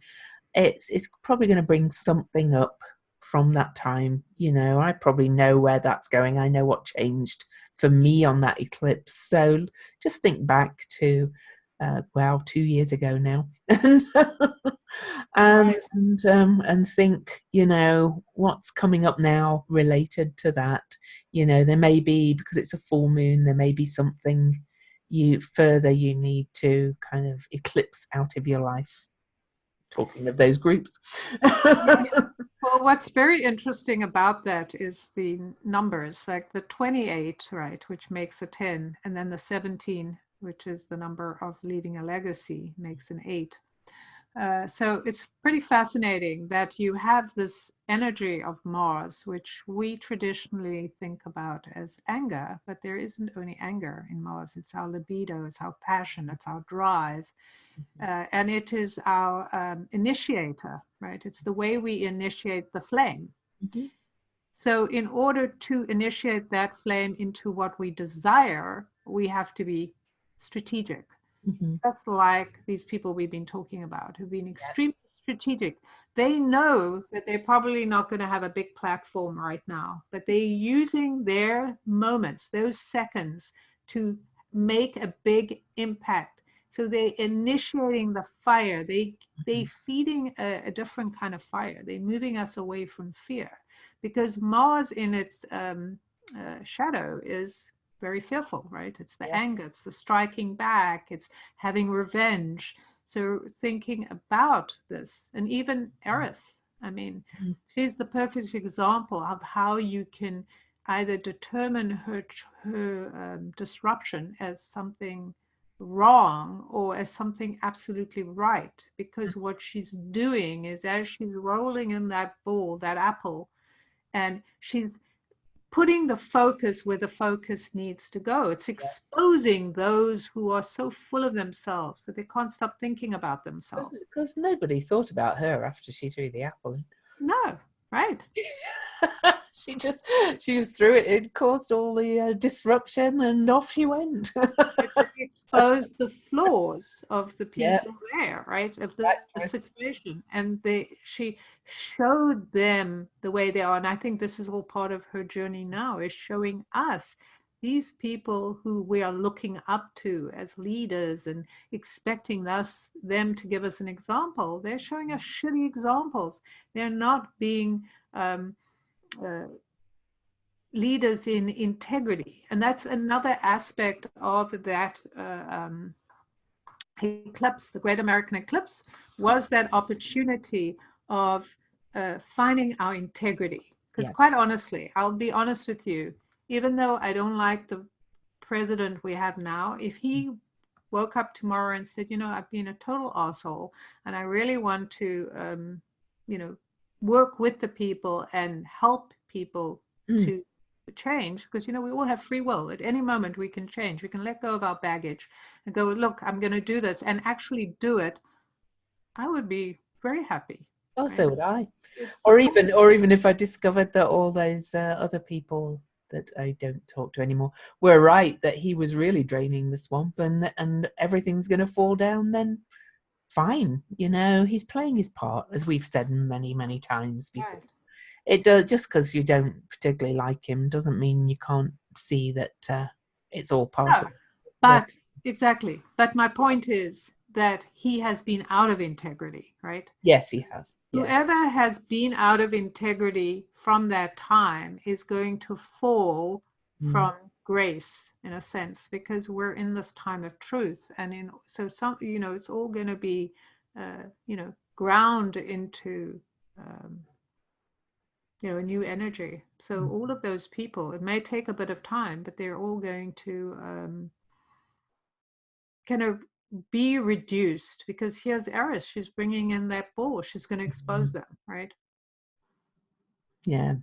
it's probably going to bring something up from that time. You know, I probably know where that's going. I know what changed for me on that eclipse. So just think back to 2 years ago now, and think, you know, what's coming up now related to that. You know, there may be, because it's a full moon, there may be something you need to kind of eclipse out of your life. Talking of those groups. Well, what's very interesting about that is the numbers, like the 28, right, which makes a 10, and then the 17, which is the number of leaving a legacy, makes an 8. So it's pretty fascinating that you have this energy of Mars, which we traditionally think about as anger, but there isn't only anger in Mars. It's our libido, it's our passion, it's our drive. And it is our initiator, right? It's the way we initiate the flame. Mm-hmm. So in order to initiate that flame into what we desire, we have to be strategic. Mm-hmm. Just like these people we've been talking about, who've been extremely strategic. They know that they're probably not going to have a big platform right now, but they're using their moments, those seconds, to make a big impact. So they're initiating the fire. They're feeding a different kind of fire. They're moving us away from fear, because Mars in its shadow is very fearful, right? It's the anger, it's the striking back, it's having revenge. So thinking about this, and even Eris, I mean, she's the perfect example of how you can either determine her disruption as something wrong or as something absolutely right, because what she's doing is, as she's rolling in that ball, that apple, and she's putting the focus where the focus needs to go. It's exposing those who are so full of themselves that they can't stop thinking about themselves. Because nobody thought about her after she threw the apple in. No, right. she just threw it in, caused all the disruption, and off she went. It exposed the flaws of the people there, right? Of the situation. And she showed them the way they are. And I think this is all part of her journey now, is showing us these people who we are looking up to as leaders and expecting them to give us an example. They're showing us shitty examples. They're not being leaders in integrity. And that's another aspect of that eclipse, the Great American Eclipse, was that opportunity of finding our integrity. Because quite honestly, I'll be honest with you, even though I don't like the president we have now, if he woke up tomorrow and said, I've been a total asshole and I really want to, work with the people and help people to change, because we all have free will. At any moment we can change. We can let go of our baggage and go, look, I'm going to do this, and actually do it. I would be very happy. Oh, right? So would I. Or even if I discovered that all those other people that I don't talk to anymore were right, that he was really draining the swamp and everything's going to fall down, then fine. He's playing his part, as we've said many, many times before. Right. It does. Just because you don't particularly like him doesn't mean you can't see that it's all part of it. But exactly. But my point is that he has been out of integrity, right? Yes, he has. Yeah. Whoever has been out of integrity from that time is going to fall from grace, in a sense, because we're in this time of truth, and so some, it's all going to be, ground into. A new energy. So all of those people, it may take a bit of time, but they're all going to kind of be reduced, because here's Eris. She's bringing in that ball. She's going to expose them, right? Yeah,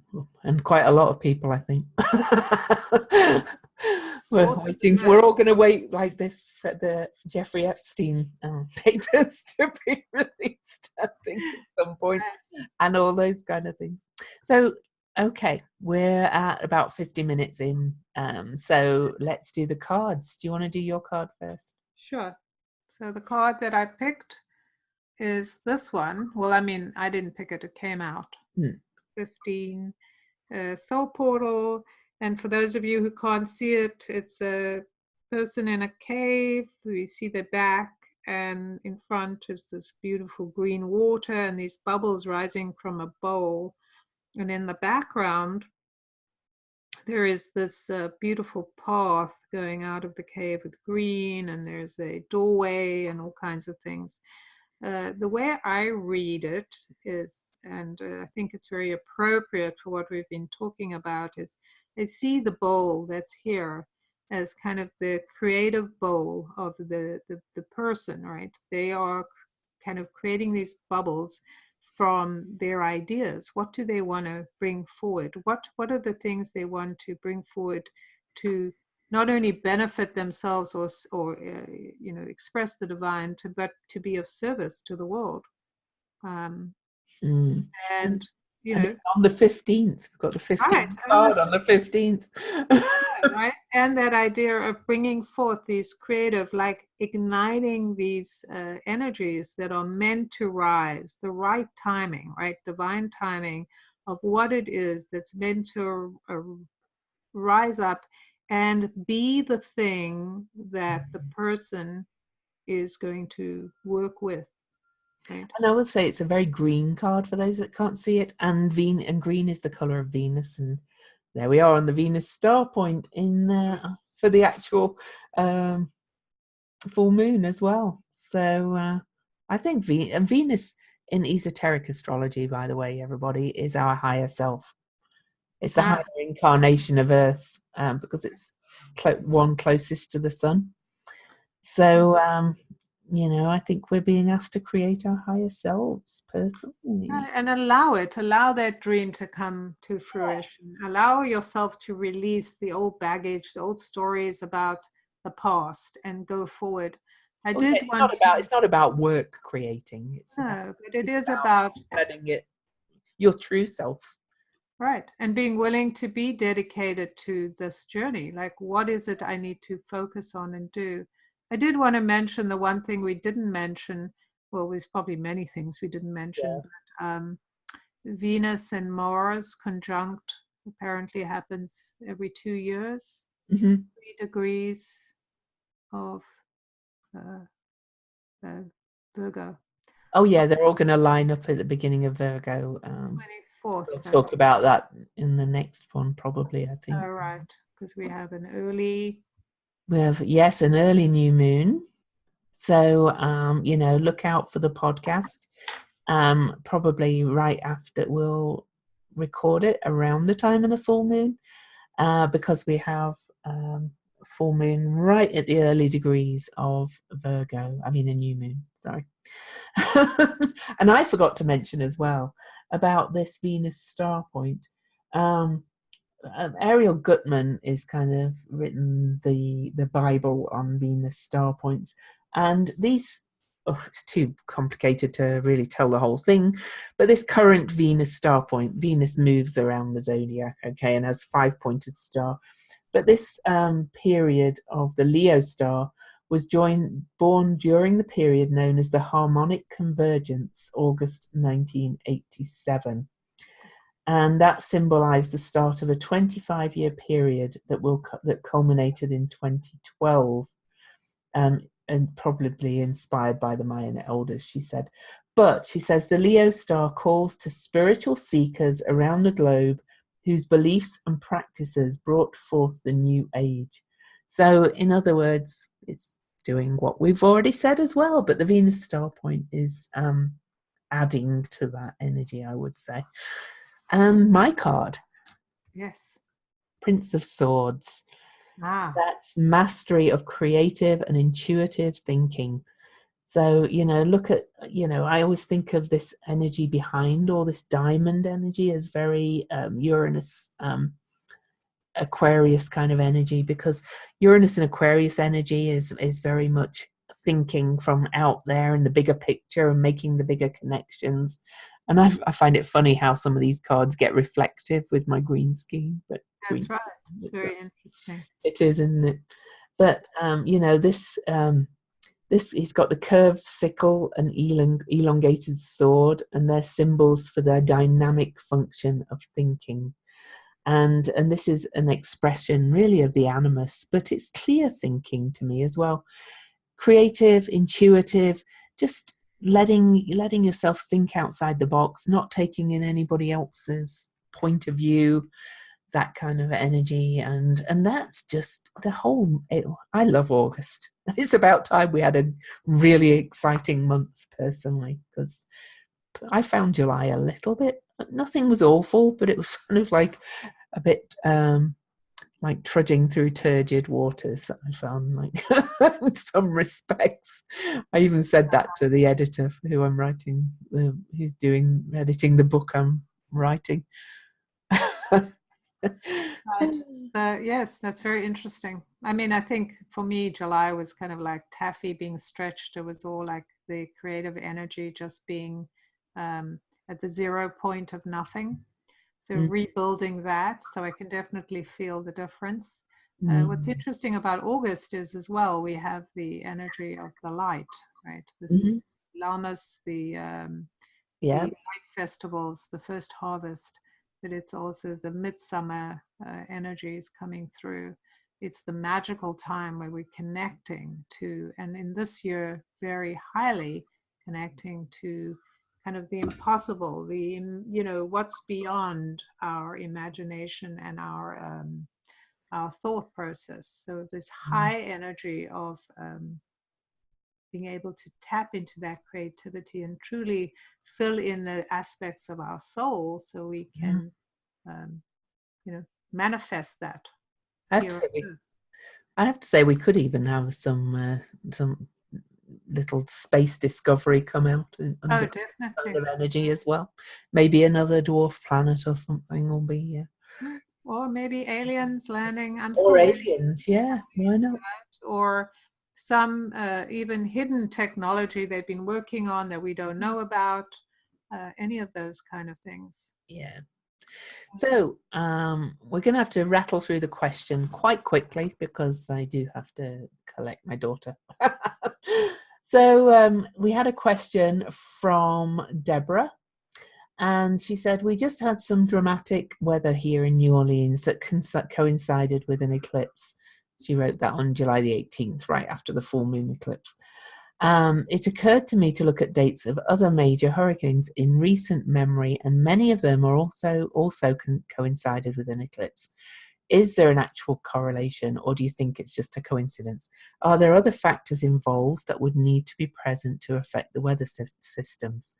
and quite a lot of people, I think. We're all going to wait like this for the Jeffrey Epstein papers to be released, I think, at some point, and all those kind of things. So, okay, we're at about 50 minutes in, so let's do the cards. Do you want to do your card first? Sure. So the card that I picked is this one. Well, I mean, I didn't pick it. It came out. 15 Soul Portal. And for those of you who can't see it, it's a person in a cave. We see the back, and in front is this beautiful green water and these bubbles rising from a bowl. And in the background, there is this beautiful path going out of the cave with green, and there's a doorway and all kinds of things. The way I read it is, and I think it's very appropriate for what we've been talking about, is I see the bowl that's here as kind of the creative bowl of the person, right? They are kind of creating these bubbles from their ideas. What do they want to bring forward? What are the things they want to bring forward to not only benefit themselves or express the divine, but to be of service to the world. And on the 15th, we've got the 15th card on the 15th. Right, and that idea of bringing forth these creative, like igniting these energies that are meant to rise, the right timing, right, divine timing of what it is that's meant to rise up and be the thing that the person is going to work with. Right? And I would say it's a very green card for those that can't see it, and green is the color of Venus, and there we are on the Venus star point in there for the actual full moon as well. So I think Venus in esoteric astrology, by the way, everybody, is our higher self. It's the higher incarnation of Earth, because it's one closest to the sun. So I think we're being asked to create our higher selves personally. And allow that dream to come to fruition. Allow yourself to release the old baggage, the old stories about the past, and go forward. I did want to. It's not about work creating. No, but it is about letting it your true self. right, and being willing to be dedicated to this journey. Like, what is it I need to focus on and do? I did want to mention the one thing we didn't mention. Well, there's probably many things we didn't mention, but Venus and Mars conjunct apparently happens every 2 years, 3 degrees of Virgo. Oh yeah, they're all going to line up at the beginning of Virgo. 24th. We'll talk about that in the next one, probably, I think. All right, because we have an early new moon. So, look out for the podcast. Probably right after, we'll record it around the time of the full moon, because we have full moon right at the early degrees of Virgo. I mean, a new moon, sorry. And I forgot to mention as well about this Venus star point. Ariel Gutman is kind of written the Bible on Venus star points, and these, it's too complicated to really tell the whole thing, but this current Venus star point, Venus moves around the zodiac, okay, and has 5-pointed star, but this period of the Leo star was born during the period known as the Harmonic Convergence, August 1987. And that symbolized the start of a 25-year period that culminated in 2012, and probably inspired by the Mayan elders, she said. But she says the Leo star calls to spiritual seekers around the globe whose beliefs and practices brought forth the new age. So, in other words, it's doing what we've already said as well, but the Venus star point is adding to that energy, I would say. My card. Yes. Prince of Swords. That's mastery of creative and intuitive thinking. So, look at, I always think of this energy behind all this diamond energy as very Uranus, Aquarius kind of energy, because Uranus and Aquarius energy is very much thinking from out there in the bigger picture and making the bigger connections. And I find it funny how some of these cards get reflective with my green scheme. But that's right. It's very interesting. It is, isn't it? But this he's got the curved sickle and elongated sword, and they're symbols for their dynamic function of thinking. And this is an expression really of the animus, but it's clear thinking to me as well. Creative, intuitive, just letting yourself think outside the box, not taking in anybody else's point of view, that kind of energy. And that's just the whole, I love August. It's about time we had a really exciting month personally, because I found July a little bit, nothing was awful, but it was kind of like a bit like trudging through turgid waters, I found, like in some respects. I even said that to the editor who I'm writing, who's editing the book I'm writing. Yes, that's very interesting. I mean, I think for me, July was kind of like taffy being stretched. It was all like the creative energy just being at the 0 point of nothing. So rebuilding that. So I can definitely feel the difference. What's interesting about August is as well, we have the energy of the light, right? This is Lammas, the light festivals, the first harvest, but it's also the midsummer energies coming through. It's the magical time where we're connecting to, and in this year, very highly connecting to kind of the impossible, what's beyond our imagination and our thought process. So this high energy of being able to tap into that creativity and truly fill in the aspects of our soul, so we can, manifest that. I have to say we could even have some little space discovery come out under definitely. kind of energy as well. Maybe another dwarf planet or something will be. Or maybe aliens landing. I'm Or still aliens, yeah. Why not? or some even hidden technology they've been working on that we don't know about. Any of those kind of things. Yeah. So we're going to have to rattle through the question quite quickly because I do have to collect my daughter. So we had a question from Deborah, and she said, we just had some dramatic weather here in New Orleans that coincided with an eclipse. She wrote that on July the 18th, right after the full moon eclipse. It occurred to me to look at dates of other major hurricanes in recent memory, and many of them are also coincided with an eclipse. Is there an actual correlation, or do you think it's just a coincidence? Are there other factors involved that would need to be present to affect the weather systems?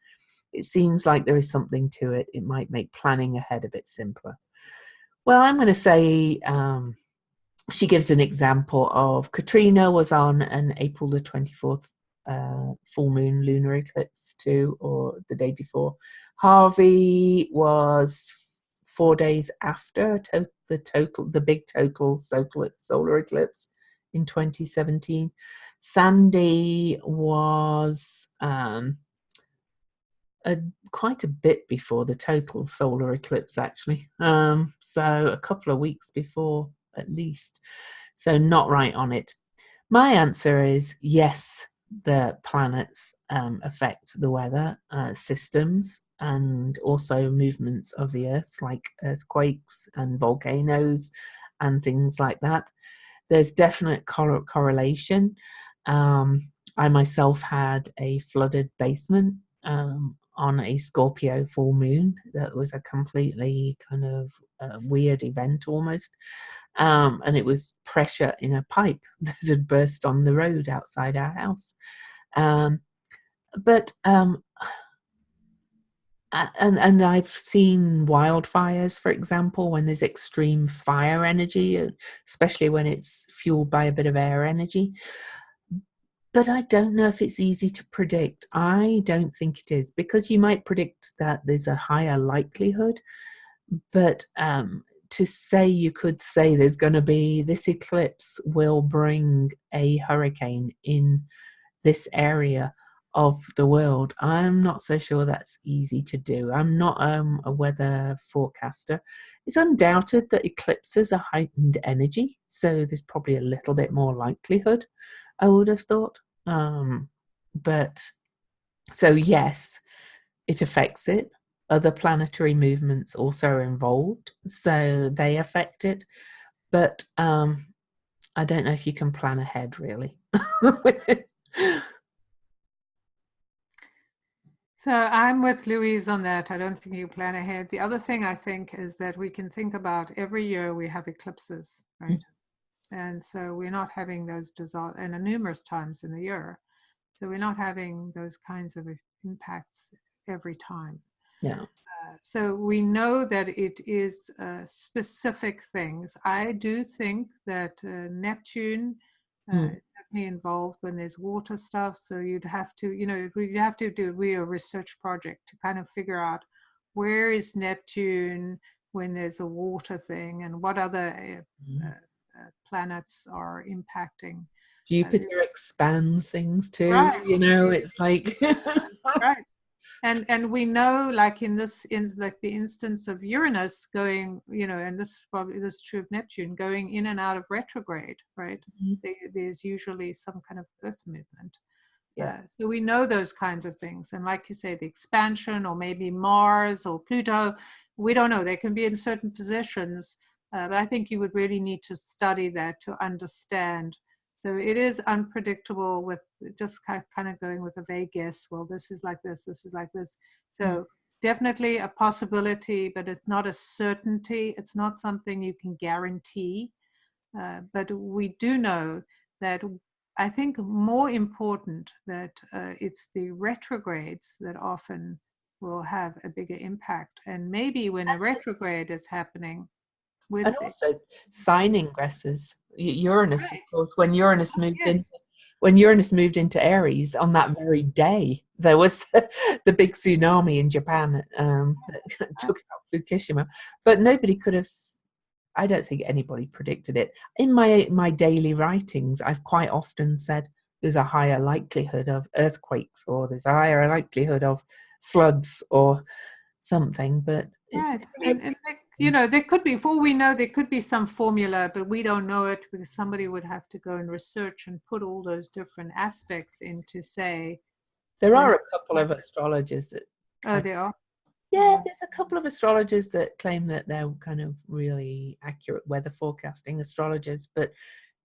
It seems like there is something to it. It might make planning ahead a bit simpler. Well, I'm going to say she gives an example of Katrina was on an April the 24th full moon lunar eclipse too, or the day before. Harvey was 4 days after the big total solar eclipse in 2017. Sandy was quite a bit before the total solar eclipse, actually. So a couple of weeks before, at least. So not right on it. My answer is yes, the planets affect the weather systems and also movements of the Earth, like earthquakes and volcanoes and things like that. There's definite correlation. I myself had a flooded basement on a Scorpio full moon. That was a completely kind of weird event almost. And it was pressure in a pipe that had burst on the road outside our house. But I've seen wildfires, for example, when there's extreme fire energy, especially when it's fueled by a bit of air energy. But I don't know if it's easy to predict. I don't think it is, because you might predict that there's a higher likelihood, but to say, you could say there's going to be this eclipse will bring a hurricane in this area of the world. I'm not so sure that's easy to do. I'm not a weather forecaster. It's undoubted that eclipses are heightened energy, so there's probably a little bit more likelihood, I would have thought. But so yes, it affects it. Other planetary movements also are involved, so they affect it. But I don't know if you can plan ahead, really. So I'm with Louise on that. I don't think you plan ahead. The other thing I think is that we can think about every year we have eclipses, right? And so we're not having those and numerous times in the year. So we're not having those kinds of impacts every time. Yeah. So we know that it is specific things. I do think that Neptune definitely involved when there's water stuff. So you'd have to, we'd have to do a research project to kind of figure out where is Neptune when there's a water thing, and what other planets are impacting. Jupiter expands things too, right. It's like right. And we know, like in the instance of Uranus going, and this is true of Neptune, going in and out of retrograde, right? There's usually some kind of Earth movement. Yeah. So we know those kinds of things. And like you say, the expansion, or maybe Mars or Pluto, we don't know. They can be in certain positions, but I think you would really need to study that to understand. So it is unpredictable, with just kind of going with a vague guess. Well, this is like this is like this. So definitely a possibility, but it's not a certainty. It's not something you can guarantee. But we do know that, I think more important, that it's the retrogrades that often will have a bigger impact. And maybe when a retrograde is happening, and also sign ingresses. Uranus, of course, when Uranus moved in when Uranus moved into Aries on that very day, there was the big tsunami in Japan that took out Fukushima. But nobody could have, I don't think anybody predicted it. In my daily writings, I've quite often said there's a higher likelihood of earthquakes, or there's a higher likelihood of floods or something, but it's Right. And there could be, for all we know, there could be some formula, but we don't know it because somebody would have to go and research and put all those different aspects in to say. there are a couple of astrologers that They are. yeah, there's a couple of astrologers that claim that they're kind of really accurate weather forecasting astrologers, but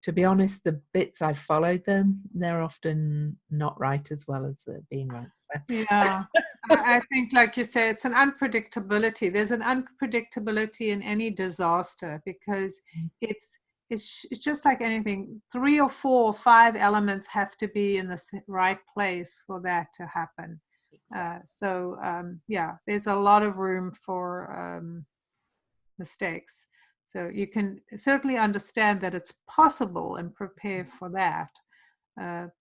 to be honest, the bits I've followed them, they're often not right as well as being right. So. Yeah, I think, like you say, it's an unpredictability. There's an unpredictability in any disaster because it's just like anything. 3 or 4 or 5 elements have to be in the right place for that to happen. Yeah, there's a lot of room for mistakes. So you can certainly understand that it's possible and prepare for that.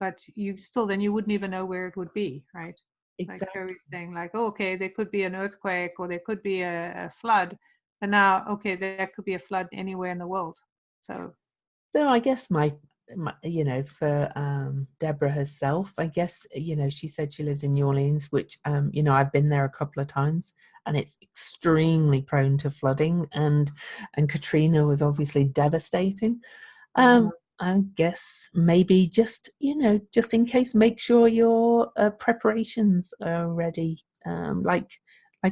But then you wouldn't even know where it would be, right? Exactly. Like Kerry's saying, like, oh, okay, there could be an earthquake or there could be a flood. But now, okay, there could be a flood anywhere in the world. So I guess my for Deborah herself, I guess, she said she lives in New Orleans, which, I've been there a couple of times, and it's extremely prone to flooding, and Katrina was obviously devastating. I guess maybe just in case, make sure your preparations are ready. Like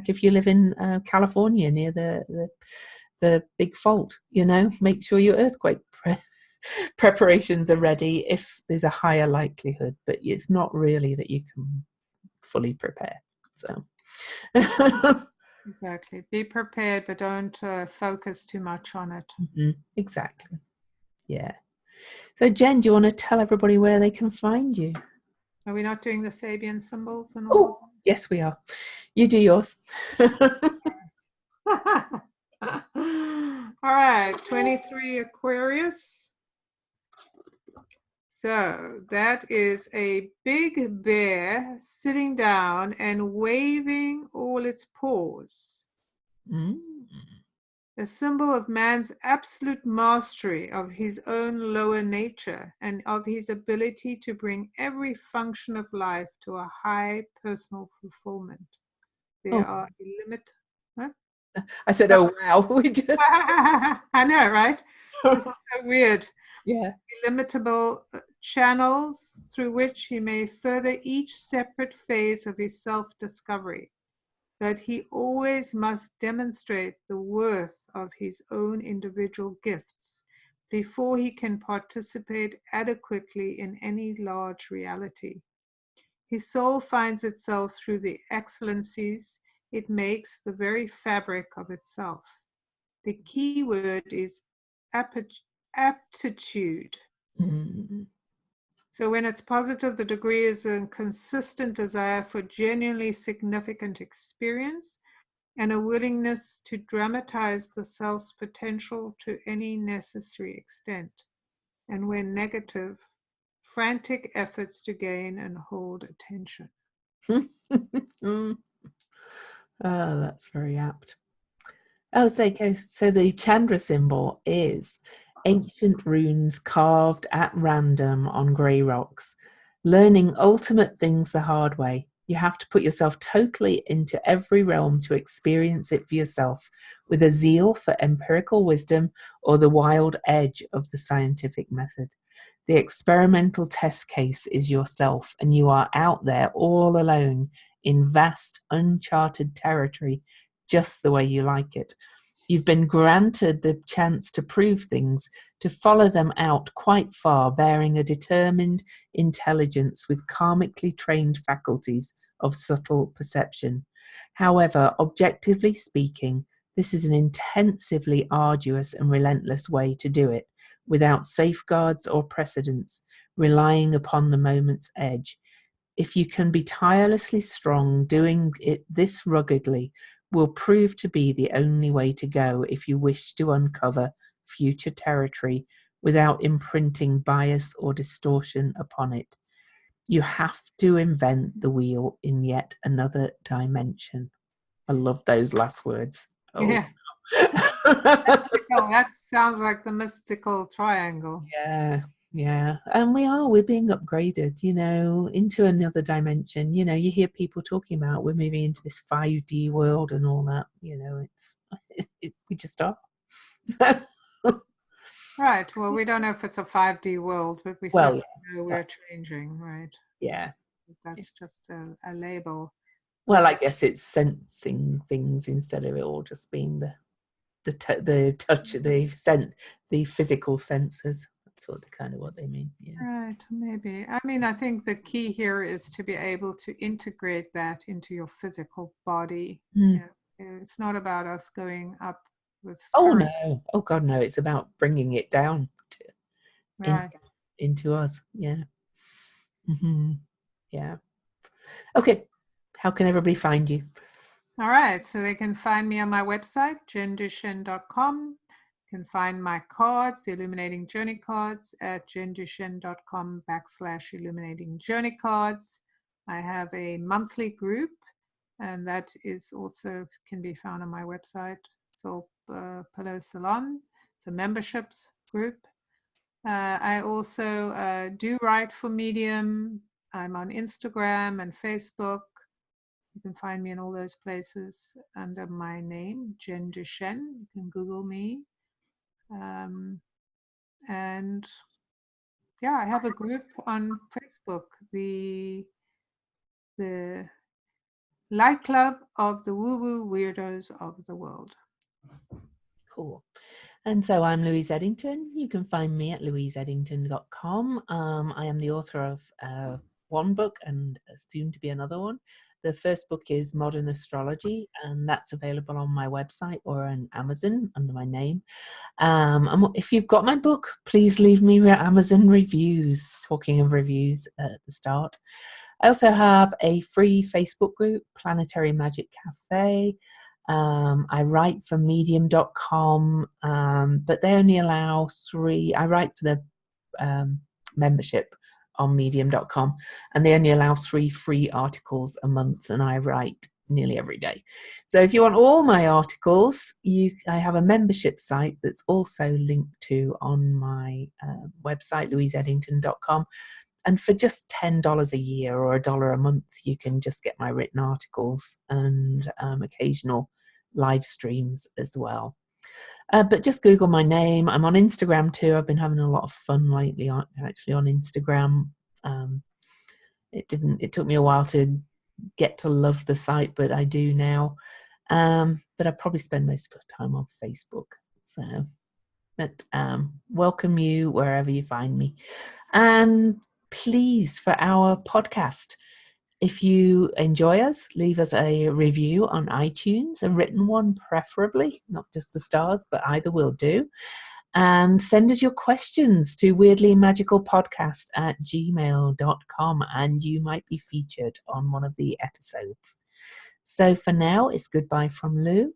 if you live in California near the big fault, make sure your earthquake preparations are ready if there's a higher likelihood, but it's not really that you can fully prepare. So exactly, be prepared, but don't focus too much on it. Exactly. Yeah. So Jen, do you want to tell everybody where they can find you? Are we not doing the Sabian symbols and all? Oh, yes, we are. You do yours. All right, 23 Aquarius. So that is a big bear sitting down and waving all its paws. A symbol of man's absolute mastery of his own lower nature and of his ability to bring every function of life to a high personal fulfillment. There are limit. Huh? I said, oh, wow. We just. I know, right? It's so weird. Yeah. Illimitable channels through which he may further each separate phase of his self-discovery. But he always must demonstrate the worth of his own individual gifts before he can participate adequately in any large reality. His soul finds itself through the excellencies it makes the very fabric of itself. The key word is aptitude. So when it's positive, the degree is a consistent desire for genuinely significant experience and a willingness to dramatize the self's potential to any necessary extent. And when negative, frantic efforts to gain and hold attention. Oh, that's very apt. So the Chandra symbol is ancient runes carved at random on grey rocks. Learning ultimate things the hard way. You have to put yourself totally into every realm to experience it for yourself, with a zeal for empirical wisdom or the wild edge of the scientific method. The experimental test case is yourself, and you are out there all alone in vast, uncharted territory, just the way you like it. You've been granted the chance to prove things, to follow them out quite far, bearing a determined intelligence with karmically trained faculties of subtle perception. However, objectively speaking, this is an intensively arduous and relentless way to do it, without safeguards or precedents, relying upon the moment's edge. If you can be tirelessly strong, doing it this ruggedly will prove to be the only way to go if you wish to uncover future territory without imprinting bias or distortion upon it. You have to invent the wheel in yet another dimension. I love those last words. Oh, Yeah. That sounds like the mystical triangle. yeah. And we're being upgraded, into another dimension. You hear people talking about we're moving into this 5D world and all that. We just are. Right. Well, we don't know if it's a 5D world, but we certainly know we're changing, right? Yeah. That's just a label. Well, I guess it's sensing things instead of it all just being the touch, the scent, the physical senses. That's what they mean. Yeah. Right. Maybe. I mean, I think the key here is to be able to integrate that into your physical body. Mm. It's not about us going up with spirit. Oh no! Oh God, no! It's about bringing it down into us. Yeah. Mm-hmm. Yeah. Okay. How can everybody find you? All right. So they can find me on my website, jendushen.com. You can find my cards, the Illuminating Journey cards, at jendushen.com/illuminating journey cards. I have a monthly group, and that is also can be found on my website. So Pillow Salon. It's a memberships group. I also do write for Medium. I'm on Instagram and Facebook. You can find me in all those places under my name, Jen Dushen. You can Google me. And yeah, I have a group on Facebook, the Light Club of the Woo-Woo Weirdos of the World. Cool. And so I'm Louise Eddington. You can find me at louiseeddington.com. I am the author of one book and soon to be another one. The first book is Modern Astrology, and that's available on my website or on Amazon under my name. And if you've got my book, please leave me Amazon reviews, talking of reviews at the start. I also have a free Facebook group, Planetary Magic Cafe. I write for medium.com, but they only allow 3. I write for the membership on medium.com, and they only allow 3 free articles a month, and I write nearly every day. So if you want all my articles, I have a membership site that's also linked to on my website, louiseeddington.com. And for just $10 a year or $1 a month, you can just get my written articles and occasional live streams as well. But just Google my name. I'm on Instagram too. I've been having a lot of fun lately on Instagram. It took me a while to get to love the site, but I do now. But I probably spend most of the time on Facebook. So but welcome you wherever you find me. And please, for our podcast, if you enjoy us, leave us a review on iTunes, a written one preferably, not just the stars, but either will do. And send us your questions to weirdlymagicalpodcast@gmail.com, and you might be featured on one of the episodes. So for now, it's goodbye from Lou.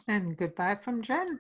And goodbye from Jen.